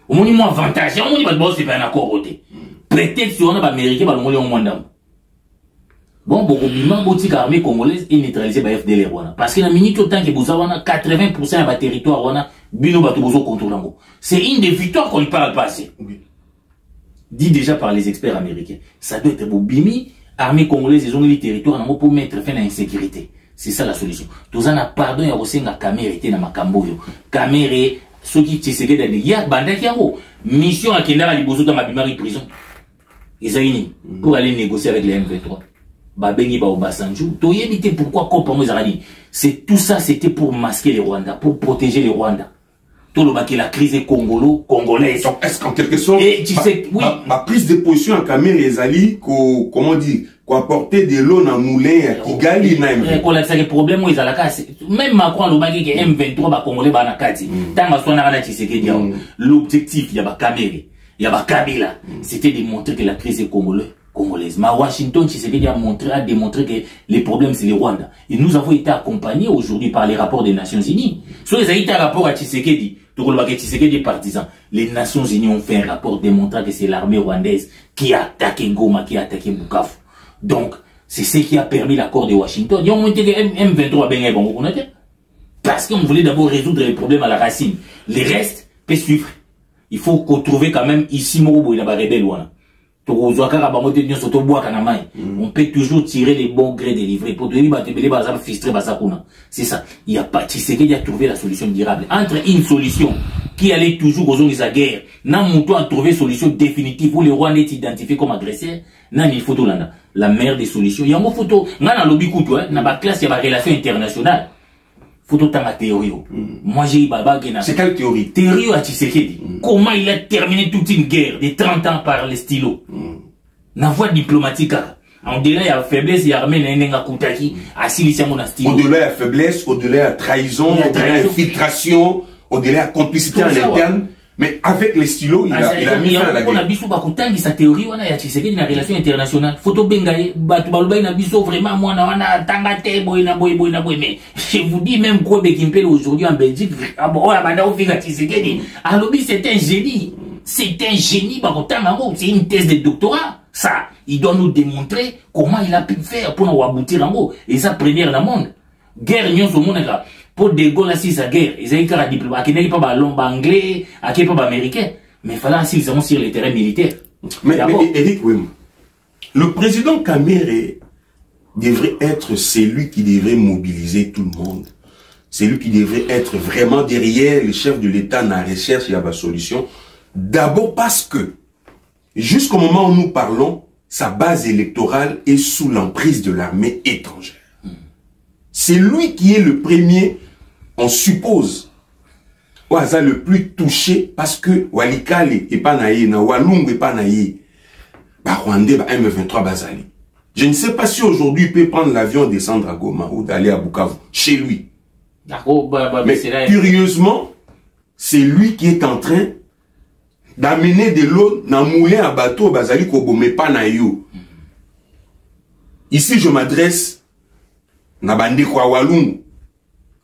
Au moins moins avantage, au moins bah c'est pas un accord voté. Peut-être si on a américain bah on moins d'âme. Bon bima boutique armée congolaise est neutralisée par FDLR wana parce que la minute autant que vous avez 80% dans le territoire wana Bino bah tout besoin contrôler. C'est une des victoires qu'on ne parle pas assez. Dit déjà par les experts américains. Ça doit être beau bimi armée congolaise ils ont les territoires pour mettre fin à l'insécurité. C'est ça la solution. Tout ça n'a pardon ya osenga Kamerhe était na makambo yo. Kamerhe soki Tshisekedi a dit ya bandaki yaro mission à Kenda liboso dans mabimari prison. Ezayini pour aller négocier avec les M23. Ba bengi ba Obasanjo. To yebite pourquoi Kopa Mozarani. C'est tout ça c'était pour masquer les Rwandais, pour protéger les Rwandais. Tout le baki la crise congolaise. Donc est-ce qu'en quelque sorte et tu sais oui ma prise de position à Kamerhe ezali ko comment dire apporter de l'eau dans le moulin à Kigali na M23. C'est le problème où ils ont la casse. Même Macron le bagi que M23 ba congolais ba na kati. Tant que sona na Tshisekedi l'objectif ya ba Kamerhe, ya ba Kabila, c'était de montrer que la crise est congolaise. Mais Washington Tshisekedi a démontré que les problèmes c'est le Rwanda. Et nous avons été accompagnés aujourd'hui par les rapports des Nations Unies. Soit ils ont été un rapport à Tshisekedi, tout le bagi Tshisekedi est partisan. Les Nations Unies ont fait un rapport démontrant que c'est l'armée rwandaise qui a attaqué Goma, qui a attaqué Bukavu. Donc, c'est ce qui a permis l'accord de Washington. Ils ont monté que M23 ben bon, parce qu'on voulait d'abord résoudre les problèmes à la racine. Les restes peut suivre. Il faut qu'on trouve quand même ici Morobo il a pas rebelle wana. On peut toujours tirer les bons grés des livrets pour tenir c'est ça. Il n'y a pas Tshisekedi a trouvé la solution durable. Entre une solution qui allait toujours aux zones de la guerre, n'a monté à trouver une solution définitive où les Rwandais est identifié comme agresseur, n'a ni photo là. La meilleure des solutions. Il y a une photo, n'a lobby couteau, n'a pas classe, il y a des relations internationales. Photo tanga théorie. Moi j'ai eu baba gena. C'est quelle théorie? Théorie à Tshisekedi. Comment il a terminé toute une guerre de 30 ans par les stylos. La voie diplomatique. Au-delà il y a faiblesse, il y a armée n'enga kutaki, assilissé mon stylo. Au-delà il y a faiblesse, au-delà il y a trahison, au-delà il y a infiltration, au-delà il y a complicité en interne. Mais avec les stylos, il a mis fin à la guerre. On a biso bakutangi sa théorie wana ya Tshisekedi na relation internationale. Photo bengaye batu balubai na biso vraiment mwana wana tangate boy na boy mais je vous dis même quoi Bekimpele aujourd'hui en Belgique oh la banda ofika Tshisekedi. Alobi c'est un génie. C'est un génie bakutanga c'est une thèse de doctorat. Ça, il doit nous démontrer comment il a pu faire pour nous aboutir en haut et ça première dans le monde. Guerre nyonso monde là. Pour De Gaulle, si sa guerre, ils avaient qu'à diplomat, qui n'est pas l'anglais, qui n'est pas américain. Mais il fallait s'ils sont sur le terrain militaire. Mais Eric, oui. Le président Kamere devrait être celui qui devrait mobiliser tout le monde. C'est lui qui devrait être vraiment derrière le chef de l'État dans la recherche et la solution. D'abord parce que, jusqu'au moment où nous parlons, sa base électorale est sous l'emprise de l'armée étrangère. C'est lui qui est le premier, on suppose, au hasard le plus touché parce que Walikale et Panaye, na Walungu et Panaye, Rwandais, M23 Bazali. Je ne sais pas si aujourd'hui il peut prendre l'avion, descendre à Goma ou d'aller à Bukavu, chez lui. Mais curieusement, c'est lui qui est en train d'amener de l'eau dans le moulin à bateau Bazali Kobome Panayo. Ici, je m'adresse na bande kwa Walungu,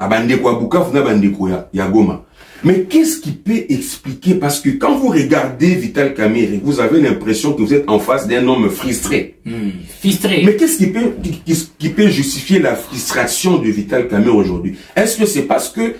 na bande kwa Bukavu, na bande kwa Goma. Mais qu'est-ce qui peut expliquer? Parce que quand vous regardez Vital Kamerhe, vous avez l'impression que vous êtes en face d'un homme frustré. Frustré. Mais qu'est-ce qui peut justifier la frustration de Vital Kamerhe aujourd'hui? Est-ce que c'est parce que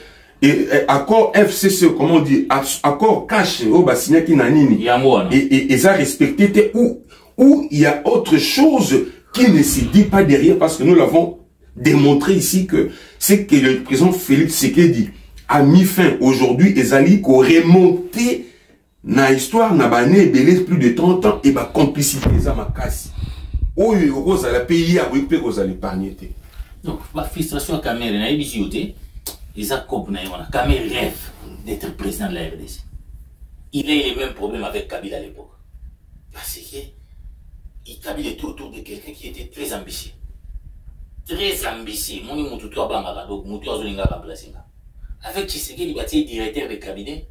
accord FCC, comment on dit, accord cash au Bassignaki Nanini, et ça respecté, ou il y a autre chose qui ne se dit pas derrière, parce que nous l'avons démontré ici que c'est que le président Félix Tshisekedi a mis fin aujourd'hui, Ezali, qu'on remonté na histoire, na bané, belé plus de 30 ans, et ba complicité, ça m'a cassé. Oh, Rose à la pays, à Wipé, Rose à l'épargner. Donc, la frustration à Kamere, na ebisiyote, Isaac Kopna, Kamere rêve d'être président de la RDC. Il a eu les mêmes problèmes avec Kabila à l'époque. Parce que Kabila était autour de quelqu'un qui était très ambitieux. Très ambitieux. Mon Moutou Abamara, donc Moutou Azolinga Bamplasinga. Avec Tshisekedi, il était directeur de cabinet,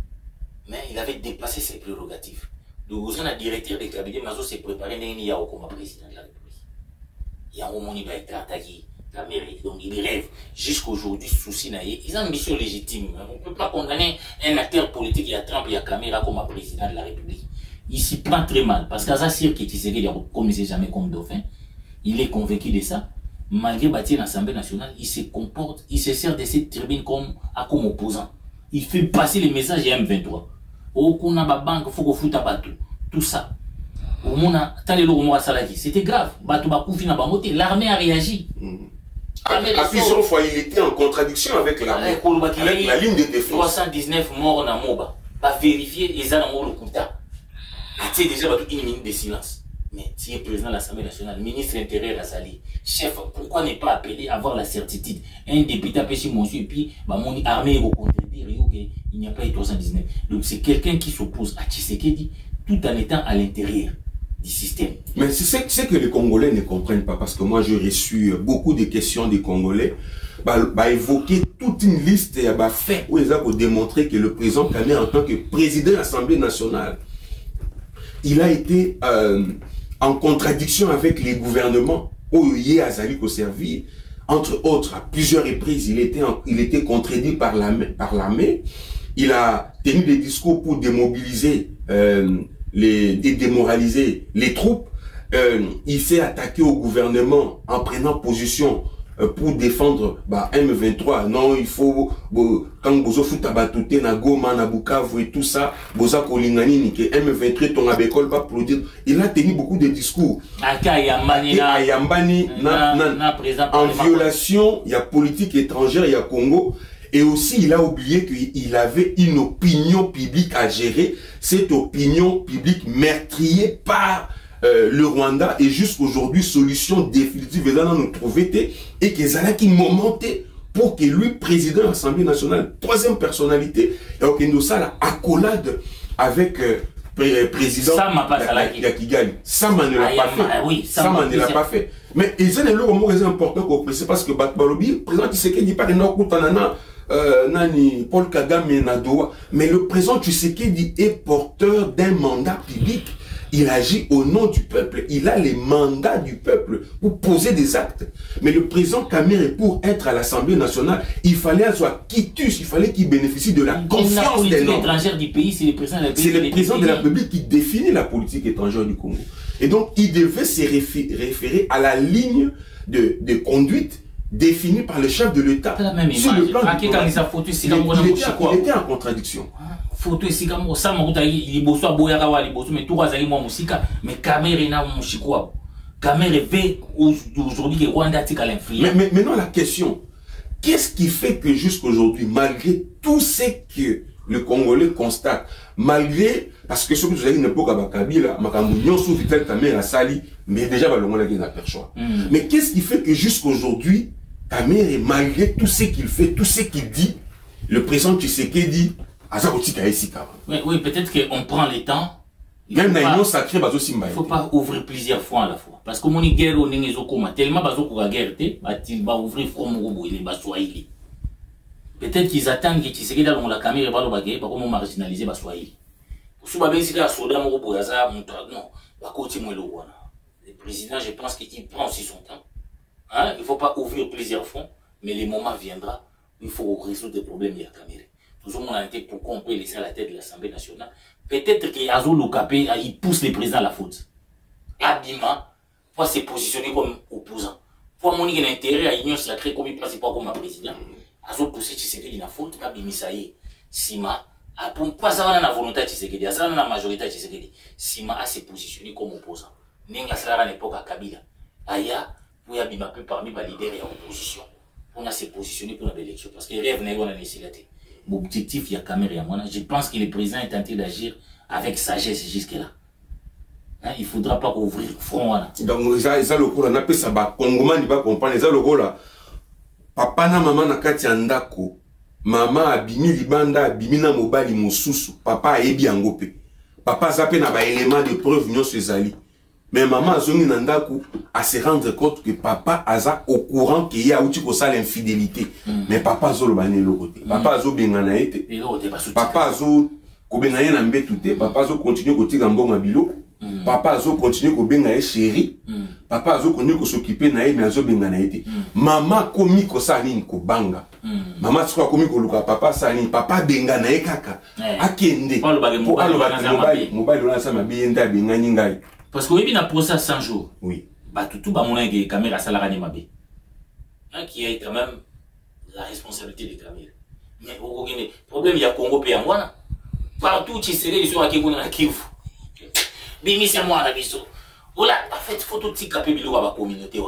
mais il avait dépassé ses prérogatives. Donc, vous êtes directeur de cabinet, mais il s'est préparé comme président de la République. Il y a un moment où il va être attaqué, Kamere. Donc, il rêve. Jusqu'aujourd'hui, souci naïe. Ils ont une mission légitime. On ne peut pas condamner un acteur politique, il y a Trump, il y a Kamera comme président de la République. Il s'y prend très mal. Parce qu'à Zassir, qui Tshisekedi a comme il jamais comme dauphin, il est convaincu de ça. Malgré bâtir l'Assemblée nationale, il se comporte, il se sert de cette tribune comme opposant. Il fait passer les messages à M23. Au Kuna Bank, faut qu'on foute à Batou. Tout ça. Au Mona, c'était grave. Batou Bakoufi n'a pas monté. L'armée a réagi. À plusieurs fois, il était en contradiction avec l'armée. Avec la ligne de défense. 319 morts dans Moba. Pas vérifier les armes au Kuta. C'est déjà une minute de silence. Mais si le président de l'Assemblée nationale, ministre intérieur Azali, chef, pourquoi ne pas appeler à avoir la certitude? Un député a pêché monsieur et puis mon armée va contredire qu'il n'y a pas eu 319. Donc c'est quelqu'un qui s'oppose à Tshisekedi tout en étant à l'intérieur du système. Mais c'est que les Congolais ne comprennent pas, parce que moi j'ai reçu beaucoup de questions des Congolais, évoquer toute une liste fait où ils ont démontré que le président Kamere, en tant que président de l'Assemblée nationale, il a été en contradiction avec les gouvernements où il a Azali qu'au servir. Entre autres, à plusieurs reprises, il était contredit par l'armée. Il a tenu des discours pour démobiliser, démoraliser les troupes. Il s'est attaqué au gouvernement en prenant position pour défendre M23. Non, il faut, quand vous foutez Batouté, na Goma, na Bukavu et tout ça, Boza Kolingani, que M23, ton abécole va produire. Il a tenu beaucoup de discours. Ayambani, en violation, il y a politique étrangère, il y a Congo. Et aussi, il a oublié qu'il avait une opinion publique à gérer. Cette opinion publique meurtriée par le Rwanda, et jusqu'aujourd'hui, solution définitive, ils en ont trouvé, et qu'ils allaient qui momenté pour que lui, président de l'Assemblée nationale, troisième personnalité, et nous ça la accolade avec président Yakigali. Ça ne l'a pas fait. Oui, ça ne l'a pas fait. Mais ils ont le mot important qu'on précise, parce que Batbalobi, président Tshisekedi parle Nani Paul Kagame Nadoa, mais le président Tshisekedi est porteur d'un mandat public. Il agit au nom du peuple. Il a les mandats du peuple pour poser des actes. Mais le président Kamere, pour être à l'Assemblée nationale, il fallait soit quitus, il fallait qu'il bénéficie de la confiance des normes. La politique étrangère du pays, c'est le président de la République. C'est le président de la République qui définit la politique étrangère du Congo. Et donc, il devait se référer à la ligne de conduite défini par le chef de l'État. Sur le plan il était en contradiction. Photo ici comme ça il bosse à boyaka wa liboso mais tout azali moi musika mais caméra na mushikwa caméra fait aujourd'hui que Rwanda tika l'influence. Mais maintenant la question, qu'est-ce qui fait que jusqu'aujourd'hui, malgré tout ce que le Congolais constate, malgré parce que ce que vous avez dit n'est pas Kabila, Makambounion sous Vital Caméra Sali, mais déjà Balongola qui n'a pas le choix. Mais qu'est-ce qui fait que jusqu'aujourd'hui, Caméra, malgré tout ce qu'il fait, tout ce qu'il dit, le président Tshisekedi oui, peut-être qu'on prend le temps. Même dans l'union sacrée, il ne faut pas ouvrir plusieurs fois à la fois. Parce que mon guerre, on est tellement de guerre, il va ouvrir front il va Swahili. Peut-être qu'ils attendent que Tshisekedi dans la caméra va le pour comment marginaliser Swahili. Si vous avez un soldat, non, le président, je pense qu'il prend aussi son temps. Hein? Il ne faut pas ouvrir plusieurs fronts, mais le moment viendra où il faut résoudre des problèmes de la caméra. Toujours on a été pourquoi on peut laisser à la tête de l'Assemblée nationale. Peut-être qu'Azo Lokapé, il pousse les présidents à la faute. Abima, pour se positionner comme opposant. Pour mon intérêt à l'union sacrée comme il passe pas comme un président. Azo pousser Tshisekedi la faute, Abimisaye, Sima, pour pas avoir la volonté de Tshisekedi, ça la majorité de Tshisekedi. Sima a se positionné comme opposant. Nenga sera à l'époque à Kabila. Aya, pour Abima peu parmi les leaders et l'opposition. On a se positionné pour l'élection. Parce que rêve n'est pas la nécessité. L'objectif, il y a caméra. Je pense que le président est tenté d'agir avec sagesse jusque-là. Hein, il ne faudra pas ouvrir le front. Donc, ça le coup, on appelle ça, Congoma, il va comprendre. Ça le coup, là, papa na maman na kati andako, maman abimi libanda, abimi na mobali mosusu, papa ayebi angope. Papa zape na ba élément de preuve nyo sezali. Mais maman azongi nandako à se rendre compte que papa aza au courant qu'il y a outi ko ça l'infidélité. Mais papa zo lo bane lo côté. Papa zo bengana ete. Papa zo ko bengana na mbetu te, papa zo continue ko tika mbonga bilo. Papa zo continue ko benga chéri. Papa zo continue ko s'occuper na ye mais zo bengana ete. Maman komi ko sa nini ko banga. Maman siko komi ko luka papa sa nini, papa bengana e kaka. Akende. Po alobaki mobile na sa mabiyenda bengani ngai. Parce que oui, il y a un procès 100 jours. Oui. Bah, tout le monde a une caméra salariée mabé. Qui est quand même la responsabilité des caméras. Mais le problème, il y a Congo et Angola. Partout, tu sais, ils sont à Kivu. Bimi, c'est moi, la biso. Voilà, en fait, il faut tout petit capé de la communauté.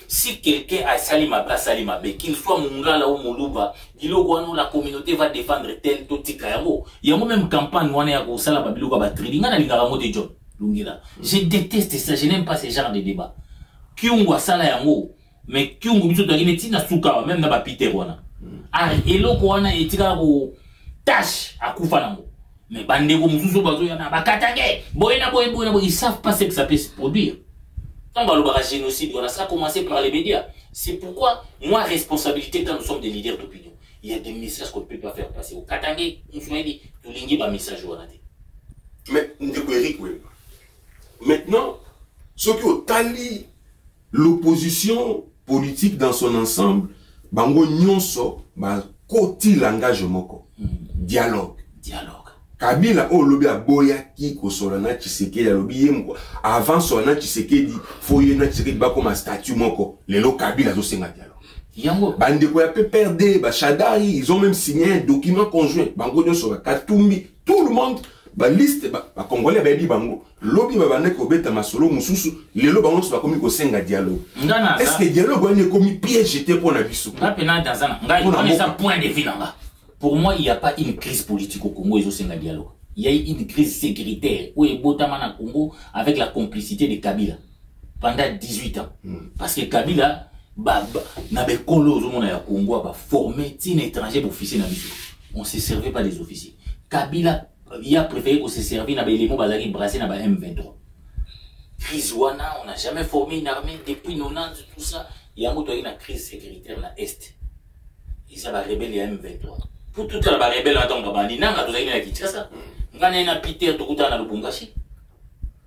Si quelqu'un a salimabé, qu'il soit Mungala ou Moluba, la communauté va défendre tel tout petit carreau. Il y a même une campagne où on est à Salaba Bilou Baba Trading, on a des gens. Je déteste ça, je n'aime pas ce genre de débat. Kyungu asala yango, mais Kyungu biso tagine tina suka même na ba Peter wana. Ah eloko wana etika ko tâche akufa nango. Mais bandeko mususu bazo yana bakatange. Boyena ils savent pas ce que ça peut se produire. Quand on va le génocide, on a ça commencé par les médias. C'est pourquoi moi responsabilité quand nous sommes des leaders d'opinion. Il y a des messages qu'on ne peut pas faire passer. Au Katange, on fait dit tout lingi ba message wana. Mais ndeko Eric oui. Maintenant, ce qui ont tali l'opposition politique dans son ensemble, bango nyonso, ba koti langage moko. Dialogue. Kabila o lobi aboya ki ko solana Tshisekedi lobi yemko. Avant solana Tshisekedi, foye na Tshisekedi ba comme statut moko. Lelo Kabila zo senga dialogue. Yango. Bandeko ya PPRD, ba Shadari, ils ont même signé un document conjoint. Bango nyonso ba Katumbi, tout le monde. Ba liste ba Congolais ba bi bango lobi ba bande ko beta masolo mususu lelo bango so ba komi ko senga dialogue. Est-ce que dialogue on est comme piège jeté pour na biso? Na pena dans un ngai ça point de vue là. Pour moi il y a pas une crise politique au Congo ils senga dialogue. Il y a une crise sécuritaire où Botama na Congo avec la complicité de Kabila pendant 18 ans. Parce que Kabila na be kolo zo mona ya Congo ba former tin étranger pour officier na biso. On se servait pas des officiers. Kabila il a préféré qu'on se serve dans les mots bazaki brassés dans la M23. Crisouana, on n'a jamais formé une armée depuis 90, tout ça. Il y a une crise sécuritaire dans l'Est. Ils ont rebelle à M23. Pour tout le monde, rebelle en tant que bandit, n'a pas de Kinshasa. On a Peter Tokuta dans le Bungashi.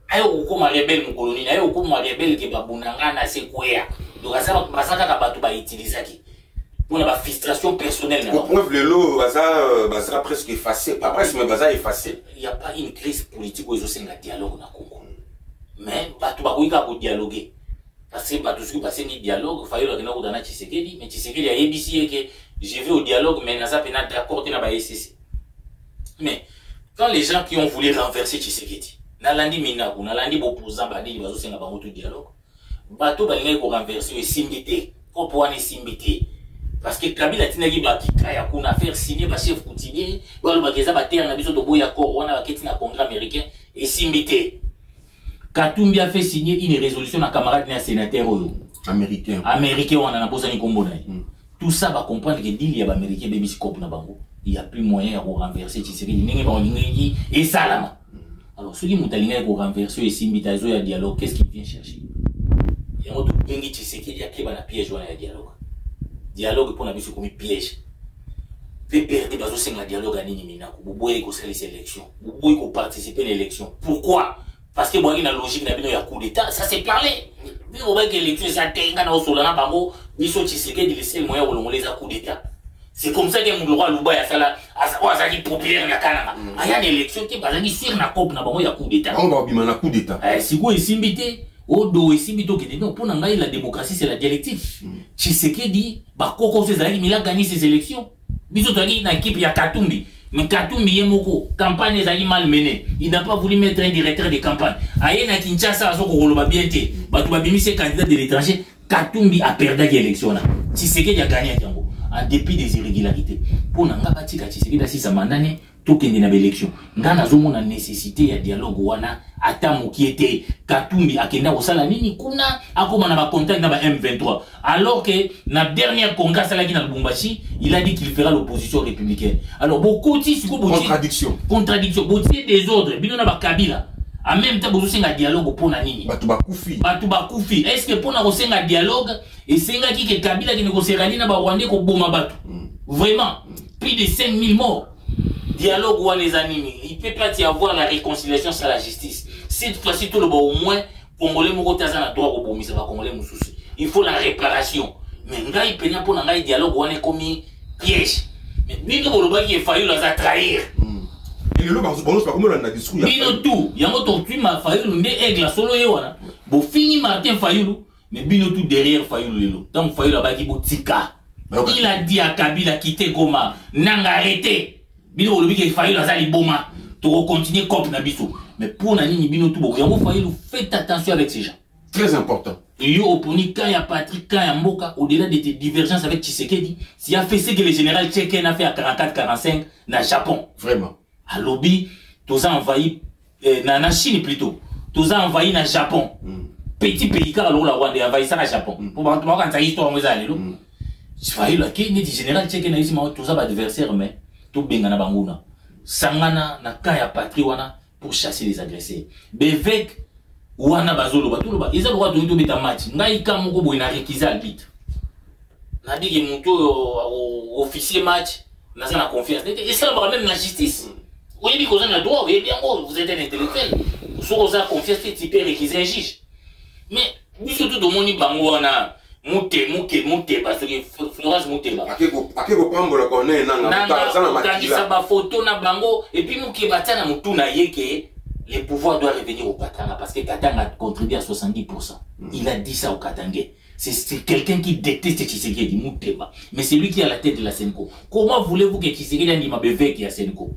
Ayo ukoma rebelle mon colonie, ayo ukoma rebelle qui va bunanga na sequoia. Donc ça va ça ka ba utiliser qui. On a la frustration personnelle. Pour preuve, le lot va presque effacé. Pas presque, mais va effacé. Il n'y a pas une crise politique où ils ont un dialogue dans le Congo. Mais, tout va dialoguer. Parce que bah, tout ce qui passe ni dialogue, il fallait le regarder dans Tshisekedi, mais Tshisekedi a ABC que je vais au dialogue, mais n'a pas d'accord dans la SCC. Mais quand les gens qui ont voulu renverser Tshisekedi, Nalandi Minaku, Nalandi opposant, Badi, Bazo Senga Bangoto dialogue, Bato Balinga pour renverser et simbité, pour pouvoir simbité. Parce que Kabila Tinagi Bakika, ya kuna faire signer par chef coutumier, ou alors Bageza Bater, na biso de Boya Kor, on a Baketi na congrès américain, et simbité. Katumbi a fait signer une résolution à camarade d'un sénateur américain. Américain, on en a posé un combo. Tout ça va comprendre que dit il y a américain, baby scope na bango. Il n'y a plus moyen pour renverser Tshisekedi. Et ça là. Alors, ceux qui m'ont aligné pour renverser et simbitazo et dialogue, qu'est-ce qu'il vient chercher? Il y a un autre bengi Tshisekedi, il y a qui va la piège ou un dialogue. Dialogue pour la mission comme piège. Fait perdre bazo c'est un dialogue à Nini Minako. Vous voyez qu'on s'est les élections. Vous voyez qu'on participe à l'élection. Pourquoi? Parce que moi, il y a une logique, il y a un coup d'État, ça s'est parlé. Mais on voit que l'élection, ça tenga na Solana Bango, Miso Tshisekedi, il le moyen où on les a coup d'État. C'est comme ça que mon roi Louba, il y a ça là, à qui populaire, il y a Kanama. Il y a une élection qui est pas sur la COP, il y a coup d'État. On va bien un coup d'État. Si vous êtes simbité, Odo et Simbito qui dit non, pour n'engager la démocratie, c'est la dialectique. Tshisekedi, Bakoko, il a gagné ses élections. Miso Tagi, une équipe, il y a Katumbi. Mais Katumbi Yemoko, campagne est mal menée. Il n'a pas voulu mettre un directeur de campagne. Aïe na Kinshasa, à Sokolo bien été. Batouabimi, c'est candidat de l'étranger. Katumbi a perdu l'élection. Tshisekedi a gagné à Django. En dépit des irrégularités. Pour n'anga batika Tshisekedi, si ça m'a donné, tout qu'il y a l'élection. N'anga zomo na nécessité ya dialogue wana. Atamu qui était Katumbi a kenda osala nini kuna akoma na ba contact na ba M23 alors que na dernière congrès sala qui na Lubumbashi il a dit qu'il fera l'opposition républicaine. Alors beaucoup de contradiction beaucoup de désordre bino na ba Kabila en même temps bozo senga dialogue pour na nini batu ba kufi est-ce que pour na senga dialogue et senga ki ke Kabila qui négociera na ba Rwandais ko boma batu vraiment plus de 5000 morts. Dialogue ou les animés, il peut pas y avoir la réconciliation sur la justice. Cette fois-ci, tout le monde, au moins, Congolais Mokotazana doit reposer, ça va Congolais Moussouci. Il faut la réparation. Mais là, il peut pas pour un dialogue ou on est commis piège. Mais Bino Boloba qui est failli les trahir. Et le loba, c'est pas comme on a discours. Bino tout, il y a un autre tu m'as failli le nez aigle, solo et voilà. Bon, fini Martin Fayulu, mais Bino tout derrière Fayulu. Donc Fayulu là-bas qui botika. Il a dit à Kabila quitter Goma, n'ang arrêté. Bino Bolobi qui est failli dans les Boma. Tu continuer comme Nabiso. Mais pour Nani Bino tout beau, faites attention avec ces gens. Très important. Yo oponi quand il y a Patrick, quand il y a Mboka, au-delà de tes divergences avec Tshisekedi, s'il a fait ce que le général Tchèque a fait à 44-45 dans le Japon. Vraiment. À lobby, tous ont envahi, dans la Chine plutôt, tous ont envahi dans le Japon. Petit pays car alors la Rwanda a envahi ça dans le Japon. Pour voir quand ça histoire, vous allez là. Je vais là, qui est le général Tchèque a dit, tous ont adversaires, mais tout bien na banguna. Sangana na kaya patrie wana pour chasser les agresseurs. Bevek wana bazolo batulu ba ils ont le droit de mettre match. Ngai ka moko boy na requisa arbitre. Na dit que muto officier match na ça na confiance. Et ça va même la justice. Oui bi cause na droit, oui bien vous êtes un intellectuel. Sur cause confiance tu peux réquiser un juge. Mais surtout de moni bango wana Mouté, parce que Florence Mouté là. Akeko pambola kone na ba photo na bango et puis Mouké batana mutuna yeke les pouvoirs doivent revenir au Katanga parce que Katanga a contribué à 70%. Il a dit ça au Katangais. C'est quelqu'un qui déteste Tshisekedi Mouteba, mais c'est lui qui est à la tête de la Senko. Comment voulez-vous que Tshisekedi ait dit ma bébé qui a Senko?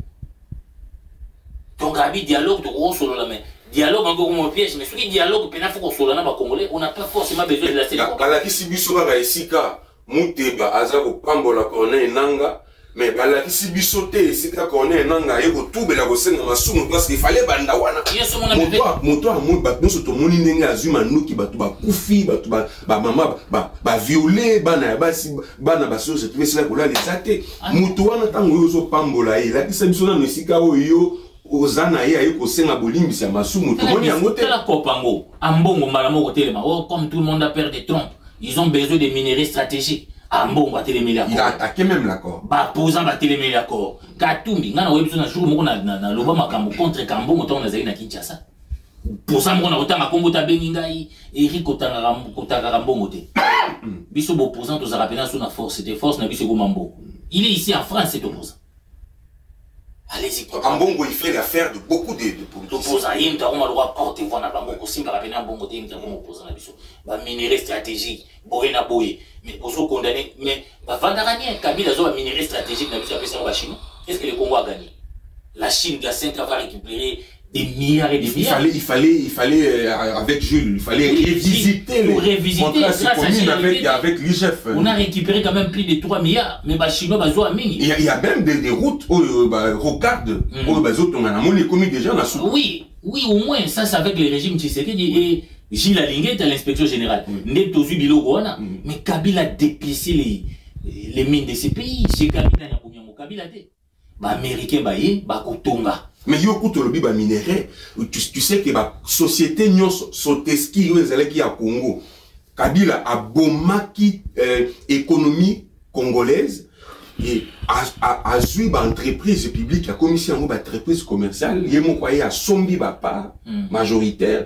Donc abi dialogue de gros solo la main. Dialogue encore comme un piège, mais celui dialogue, on n'a pas forcément besoin de la sélection. Balaki Sibiso va Esika, Mouteba, Azako, Pambola, Corne, Nanga, mais Balaki Sibiso, Esika, Corne, Nanga, Ego, tout, Bela, Gosen, Massoum, parce qu'il fallait Bandawana. Moto, nous sommes mon Ninga, Azuma, nous qui batouba, Koufi, batouba, Mama, violé, Bana, Basso, c'est tout cela pour la les athées. Moutouana, Tango, Pambola, il a dit Sibiso, Esika, Oyo. Ozana ya yeko senga bolimbi ya masumu to moni yango te la kopango ambongo malamo kotelema comme tout le monde a peur des trompes ils ont besoin de minerais stratégiques ambongo atelemeli l'accord il a attaqué même l'accord ba posant batelemeli l'accord Katumbi ngana webiso na jour moko na loba makambo contre Kambongo to na zali na Kinshasa posant moko na kotanga Kongo ta bengi ngai Eric kotanga Kambongo te biso bo posant to za rapena sur na force c'était force na biso ko mambo il est ici en France cet opposant. À allez-y. En Bongo, il fait l'affaire de beaucoup de politiciens. Il y a un droit Côte d'Ivoire na bango ko simba rapena Bongo te imta ko opposant na biso. Ba minerai stratégique, boye na boye. Mais ozo condamné mais ba vandarani Kabila zo ba minerai stratégique na biso apesa ba Chine. Est-ce que le Congo a gagné? La Chine de la 5 va récupérer des milliards et des milliards. Il fallait avec Jules, il fallait révisiter les contrats avec l'IGF. On a récupéré quand même plus de 3 milliards, mais les Chinois ont besoin de mini. Il y a même des routes, rocardes, déjà dans ce. Oui, au moins, ça c'est avec le régime Tshisekedi et Gilles Alinguet à l'inspection générale. Netozu Bilogwana, mais Kabila a dépissé les mines de ces pays. C'est Kabila n'a pas Américain, Kotonga. Mais il y a beaucoup de minerais. Tu sais que la société nyos soteski qui a Congo. Kabila a bomaki économie congolaise et a joué une entreprise publique, la commission d'entreprise commerciale, il y a sombi part majoritaire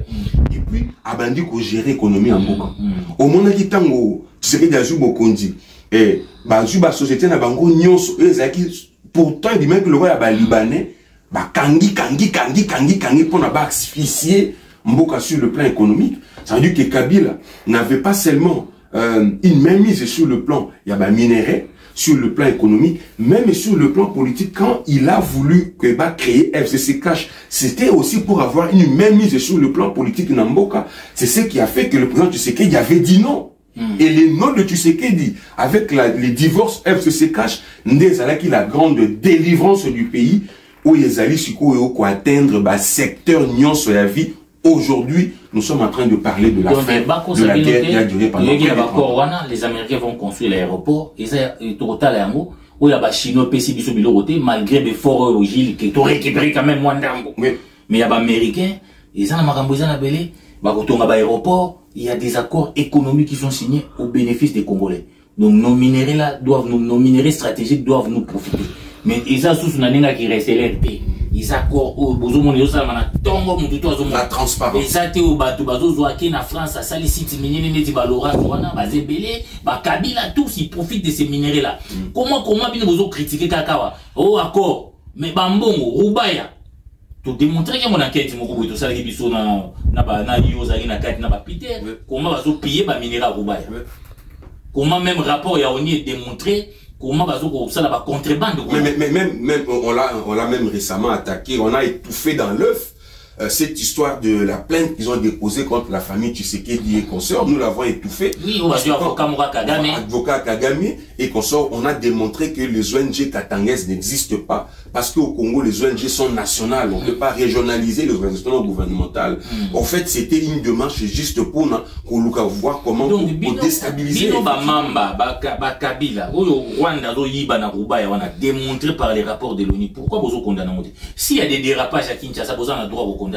et puis a bandi ko gérer l'économie en Boka. Au moment qui tango, tu sais que a joué Bokondi et ba joué ba société na bango nyos pourtant il dit même que le roi a libanais kangi pour n'a pas asphyxier Mboka sur le plan économique. Ça veut dire que Kabila n'avait pas seulement une mainmise sur le plan minerai, sur le plan économique, même sur le plan politique. Quand il a voulu créer FCC Cash, c'était aussi pour avoir une mainmise sur le plan politique dans Mboka. C'est ce qui a fait que le président Tshisekedi avait dit non. Et les noms de Tshisekedi, avec les divorces FCC Cash, Ndezalaki la grande délivrance du pays, où ils allaient atteindre le secteur Nyon sur la vie. Aujourd'hui, nous sommes en train de parler de la fin de la guerre qui a duré pendant 30 ans. Les Américains vont construire l'aéroport, et ça, total l'aéroport, où il y a des Chinois, malgré des forts Gilles qui ont récupéré quand même moins d'argent. Mais il y a des Américains, ils ont l'aéroport, il y a des accords économiques qui sont signés au bénéfice des Congolais. Donc nos minéraux là nos minéraux stratégiques doivent nous profiter. Mais ils ont sous une qui reste l'RT. Ils accords au besoin de la transparence. Ils ont été au bateau, en France, à Salicite, Minéré, Balora, Bazébélé, Kabila, tous ils profitent de ces minéraux là. Comment vous critiquer Kakawa? Oh, accord. Mais Bambongo, Roubaya. Pour démontrer que mon enquête, tout ça, qui sont comment va piller les minéraux à Roubaya? Comment même rapport y a démontré comment ça la contrebande. Mais même on l'a même récemment attaqué, on a étouffé dans l'œuf cette histoire de la plainte qu'ils ont déposée contre la famille Tshisekedi et consorts. Nous l'avons étouffé. Oui, on a dit avocat Kagame et consorts. On a démontré que les ONG katangaises n'existent pas parce qu'au Congo les ONG sont nationales. On ne peut pas régionaliser les organisations gouvernementales. En fait, c'était une démarche juste pour voir comment on déstabiliser. Kabila, Rwanda, on a démontré par les rapports de l'ONU. Pourquoi vous condamnez? S'il y a des dérapages à Kinshasa, vous avez le droit de vous condamner.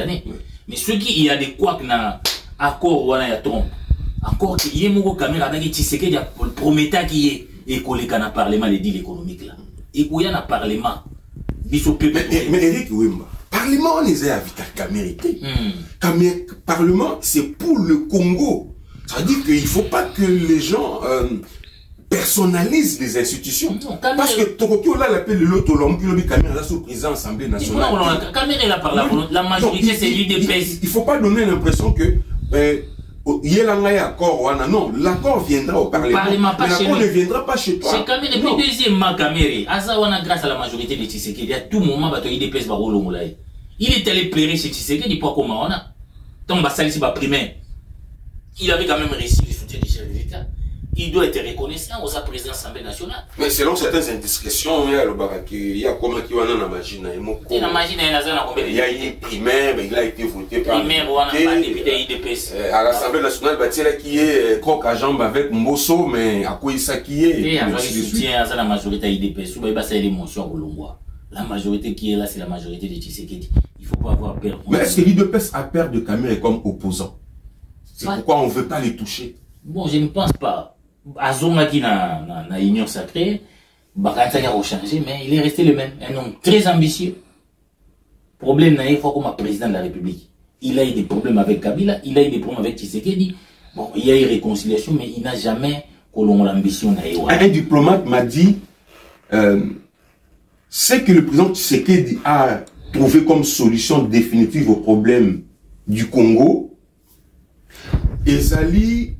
Mais ceux qui y a des couacs dans l'accord ou à Trump, encore qu'il y ait mon caméra, il y a le prometteur qui est écolé dans le Parlement, les deals économiques là. Et qu'il y a un Parlement. Mais Eric Wimba, Parlement, on les a vite à mériter. Parlement, c'est pour le Congo. Ça veut dire qu'il ne faut pas que les gens personnalisent les institutions. Non, parce que Tokyo là l'appelle l'autre l'homme qui le caméra là sous président Assemblée nationale. Caméra là par la majorité c'est l'UDPS. Il ne faut pas donner l'impression que il y a un accord. Non, l'accord viendra au Parlement. L'accord ne viendra pas chez toi. C'est Caméra. Et puis deuxièmement Caméra, Azawana grâce à la majorité de Tshisekedi, à tout moment bato UDPS va rouler. Il est allé pleurer chez Tshisekedi pour comment on a. Tant que ça primaire. Il avait quand même réussi le soutien du chef de l'État. Il doit être reconnaissant aux présidents de l'Assemblée nationale. Mais selon certaines indiscrétions, il y a comment qui va dans la machine. Il y a une primaire, mais il a été voté par à l'Assemblée nationale, qui est croque à jambe avec Mbosso, mais à quoi ça qui est. Il y a un soutien à la majorité IDPS. C'est l'émotion au Longwa. La majorité qui est là, c'est la majorité de Tshisekedi. Il ne faut pas avoir peur. Mais est-ce que l'IDPS a peur de Cameroun comme opposant? C'est pourquoi on ne veut pas les toucher. Bon, je ne pense pas. Azonga qui n'a union sacrée, Bakanta a changé, mais il est resté le même. Un homme très ambitieux. Problème n'a pas comme président de la République. Il a eu des problèmes avec Kabila, il a eu des problèmes avec Tshisekedi. Bon, il y a eu réconciliation, mais il n'a jamais l'ambition. Un diplomate m'a dit, Ce que le président Tshisekedi a trouvé comme solution définitive au problème du Congo, ezali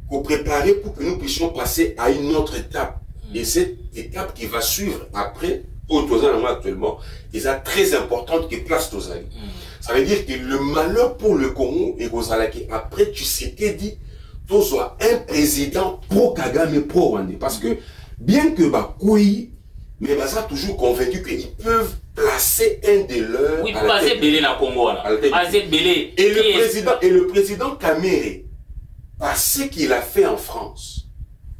pour préparer pour que nous puissions passer à une autre étape. Et cette étape qui va suivre après, pour Tozali actuellement, est très importante que place Tozali. Ça veut dire que le malheur pour le Congo et Kozalaki, après Tshisekedi, tout soit un président pro-Kagame, pro-Rwandais. Parce que, bien que Bakoui, mais Baza toujours convaincu qu'ils peuvent placer un de leurs. Oui, passer Belé dans le Congo. Et le président Kamere, par ce qu'il a fait en France,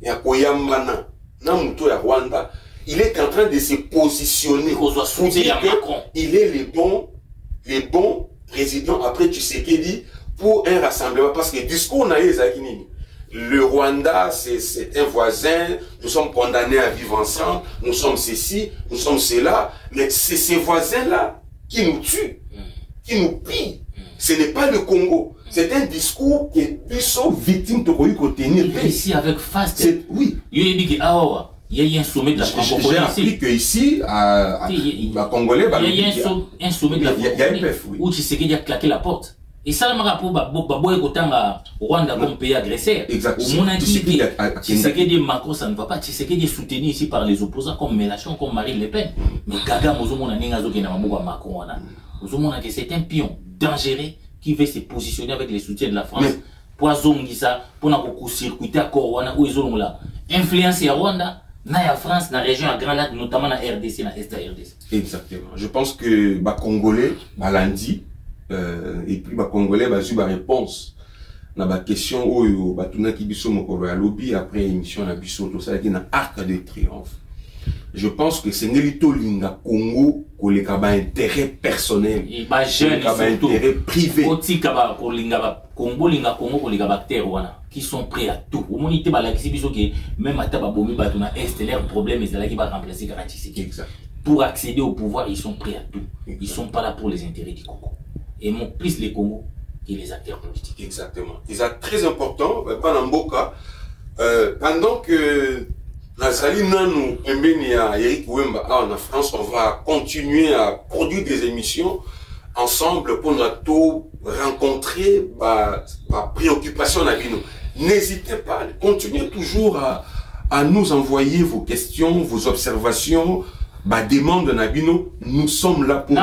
il y a Koyamana, Namuto et Rwanda, il est en train de se positionner pour dire qu'il est les bons résidents après Tshisekedi pour un rassemblement. Parce que le discours n'a le Rwanda, c'est un voisin, nous sommes condamnés à vivre ensemble, nous sommes ceci, nous sommes cela, mais c'est ces voisins-là qui nous tuent, qui nous pillent. Ce n'est pas le Congo. C'est un discours qui est plus victime de tenir. Ici, avec Fast, oui. Il y a un sommet de la francophonie. J'ai appris qu'ici, à Congolais, il y a un sommet de la francophonie où Tshisekedi a claqué la porte. Et ça, je rappelle, Rwanda comme pays agresseur. Exactement. On a dit que Tshisekedi et Macron, ça ne va pas. Tshisekedi est soutenu ici par les opposants comme Mélenchon, comme Marine Le Pen. Mais Gaga, Macron, c'est un pion dangereux qui veut se positionner avec les soutiens de la France. Pour Zongisa, pour circuiter à Corona, où ils ont là. Influence à Rwanda, na France, na région à Grand Lac, notamment na RDC, na Est RDC. Exactement. Je pense que les Congolais, lundi, et puis les Congolais, ils ont une réponse. Na ba question oyo batuna ki biso mokolo ya lobby après émission na biso to ça qui na arc de triomphe. Je pense que c'est Nelito Linga Congo ko le kaba intérêt personnel, ba jeune intérêt privé. Oti kaba ko linga Congo ko le kaba acteur wana qui sont prêts à tout. Au moins ité ba la kisi biso que même ata ba bomi batuna est leur problème c'est là qui va remplacer Garantisiki. Exact. Pour accéder au pouvoir, ils sont prêts à tout. Exact. Ils sont pas là pour les intérêts du Congo. Et mon plus les Congo et les acteurs politiques. Exactement. C'est très important, pendant Mboka, pendant que Nazali Nanou, Eric Wemba, en France, on va continuer à produire des émissions ensemble pour nous rencontrer ma préoccupation. N'hésitez pas, continuez toujours à nous envoyer vos questions, vos observations, ma demande Nabino, nous sommes là pour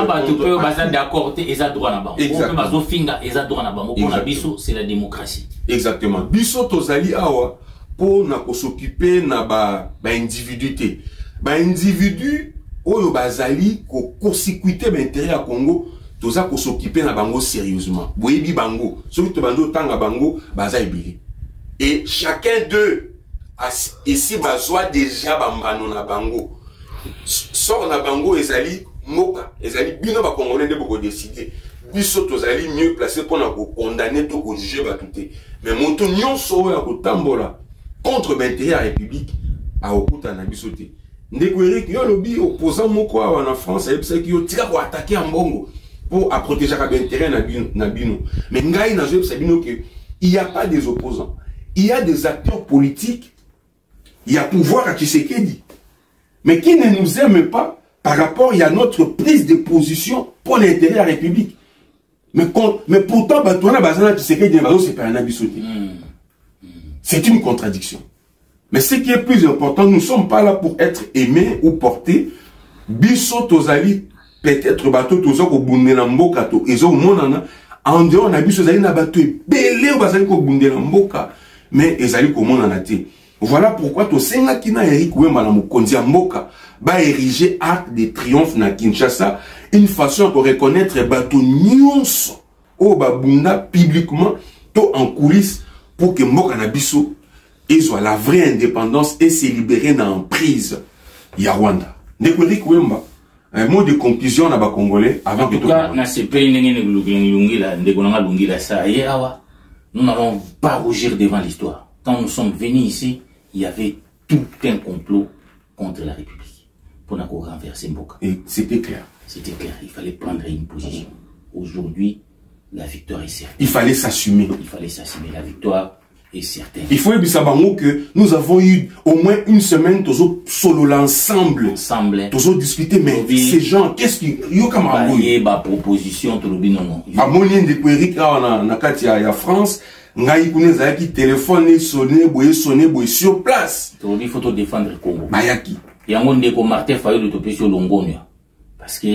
c'est la démocratie. Exactement. Biso tozali awa pour s'occuper na ba individuité. Ba individu oyo bazali ko circuiter ba intérêt à Congo, toza ko s'occuper na bango sérieusement. Boyebi bango, celui to bando tanga bango baza ebili. Et chacun d'eux ici bazwa déjà bambano na bango. Sort na bango ezali moka ezali bino ba congolais de beaucoup décider biso tozali mieux placé pour na condamner to ko juger batuté mais monto nyonso ya ko tambola contre l'intérêt à la République a okuta na biso te ndeko Eric yo lobi opposant moko en France et c'est qui yo tika ko attaquer en bongo pour protéger l'intérêt na bino mais ngai na zo bino que il y a pas des opposants, il y a des acteurs politiques, il y a pouvoir à Tshisekedi mais qui ne nous aime pas par rapport à notre prise de position pour l'intérêt de la République. Mais pourtant, c'est une contradiction. Mais ce qui est plus important, nous ne sommes pas là pour être aimés ou portés. Biso tozali, peut-être bateau tozo ko bunde na mboka to ezo monana en dehors na biso zali na bateau belé ou bazali ko bunde na mboka mais ezali ko monana te. Voilà pourquoi to senga kina Eric Wemba na mokonzi ya mboka ba ériger arc de triomphe na Kinshasa, une façon de reconnaître bateau nyonso o babunda publiquement to en coulisses pour que mboka na biso soit la vraie indépendance et se libérer dans l'emprise ya Rwanda. Ndeko Eric Wemba, un mot de conclusion na ba congolais avant que tout cas na CPI nous n'allons pas rougir devant l'histoire. Quand nous sommes venus ici, il y avait tout un complot contre la République pour nous renverser Mboka. Et c'était clair. C'était clair, il fallait prendre une position. Aujourd'hui, la victoire est certaine. Il fallait s'assumer. Il fallait s'assumer. La victoire Et certain. Il faut dire que nous avons eu au moins une semaine tous solo l'ensemble. Tous discuter, mais ces gens, qu'est-ce qu'ils ont comme ma proposition, tu le non. À mon de Eric, il y a France, il y a qui téléphone, sonné, sur place. Il faut te défendre le Congo. Bayaki. Il y a un monde comme Martin Fayulu de Topé sur Longonia. Parce que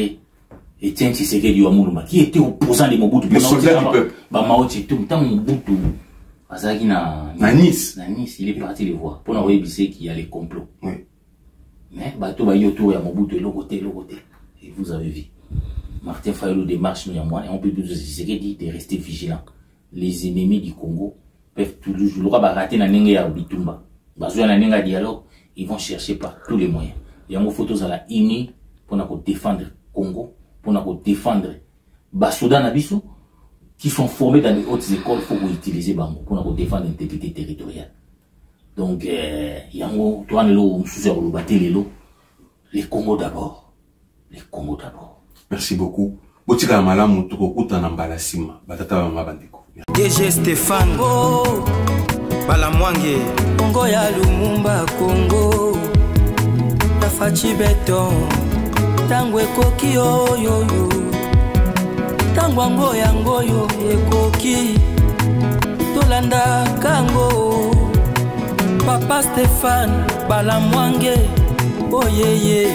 Etienne Tshisekedi Ouamouluma, qui était opposant de Mobutu. Le soldat du peuple. Mao Tse-tung, tant Mobutu. Na Nice. Il est parti les voir. Pour nous qu'il y a les complots. Oui. Mais bateau va y autour, il y a Mobutu, l'autre côté. Et vous avez vu. Martin Fayulu démarche nous et moi, et on peut tout dire de rester vigilant. Les ennemis du Congo peuvent toujours rater na nenga ya Bitumba. Bazo na nenga dialogue, ils vont chercher par tous les moyens. Il y a des photos à la INI pour nous défendre Congo, pour nous défendre Basoda Nabiso, qui sont formés dans les hautes écoles, il faut utiliser Bango pour nous défendre l'intégrité territoriale. Donc, il y a les Congo d'abord. Les Congo d'abord. Merci beaucoup. Botika malamu tukokuta na mbalasima. Batata mabandiko. DG Stéphane Balamwange Congo ya Lumumba Congo Tafachi Beton Tangwe koki yo Tangwango yango yo ekoki Tolanda kango Papa Stéphane Balamwange oh yeah yeah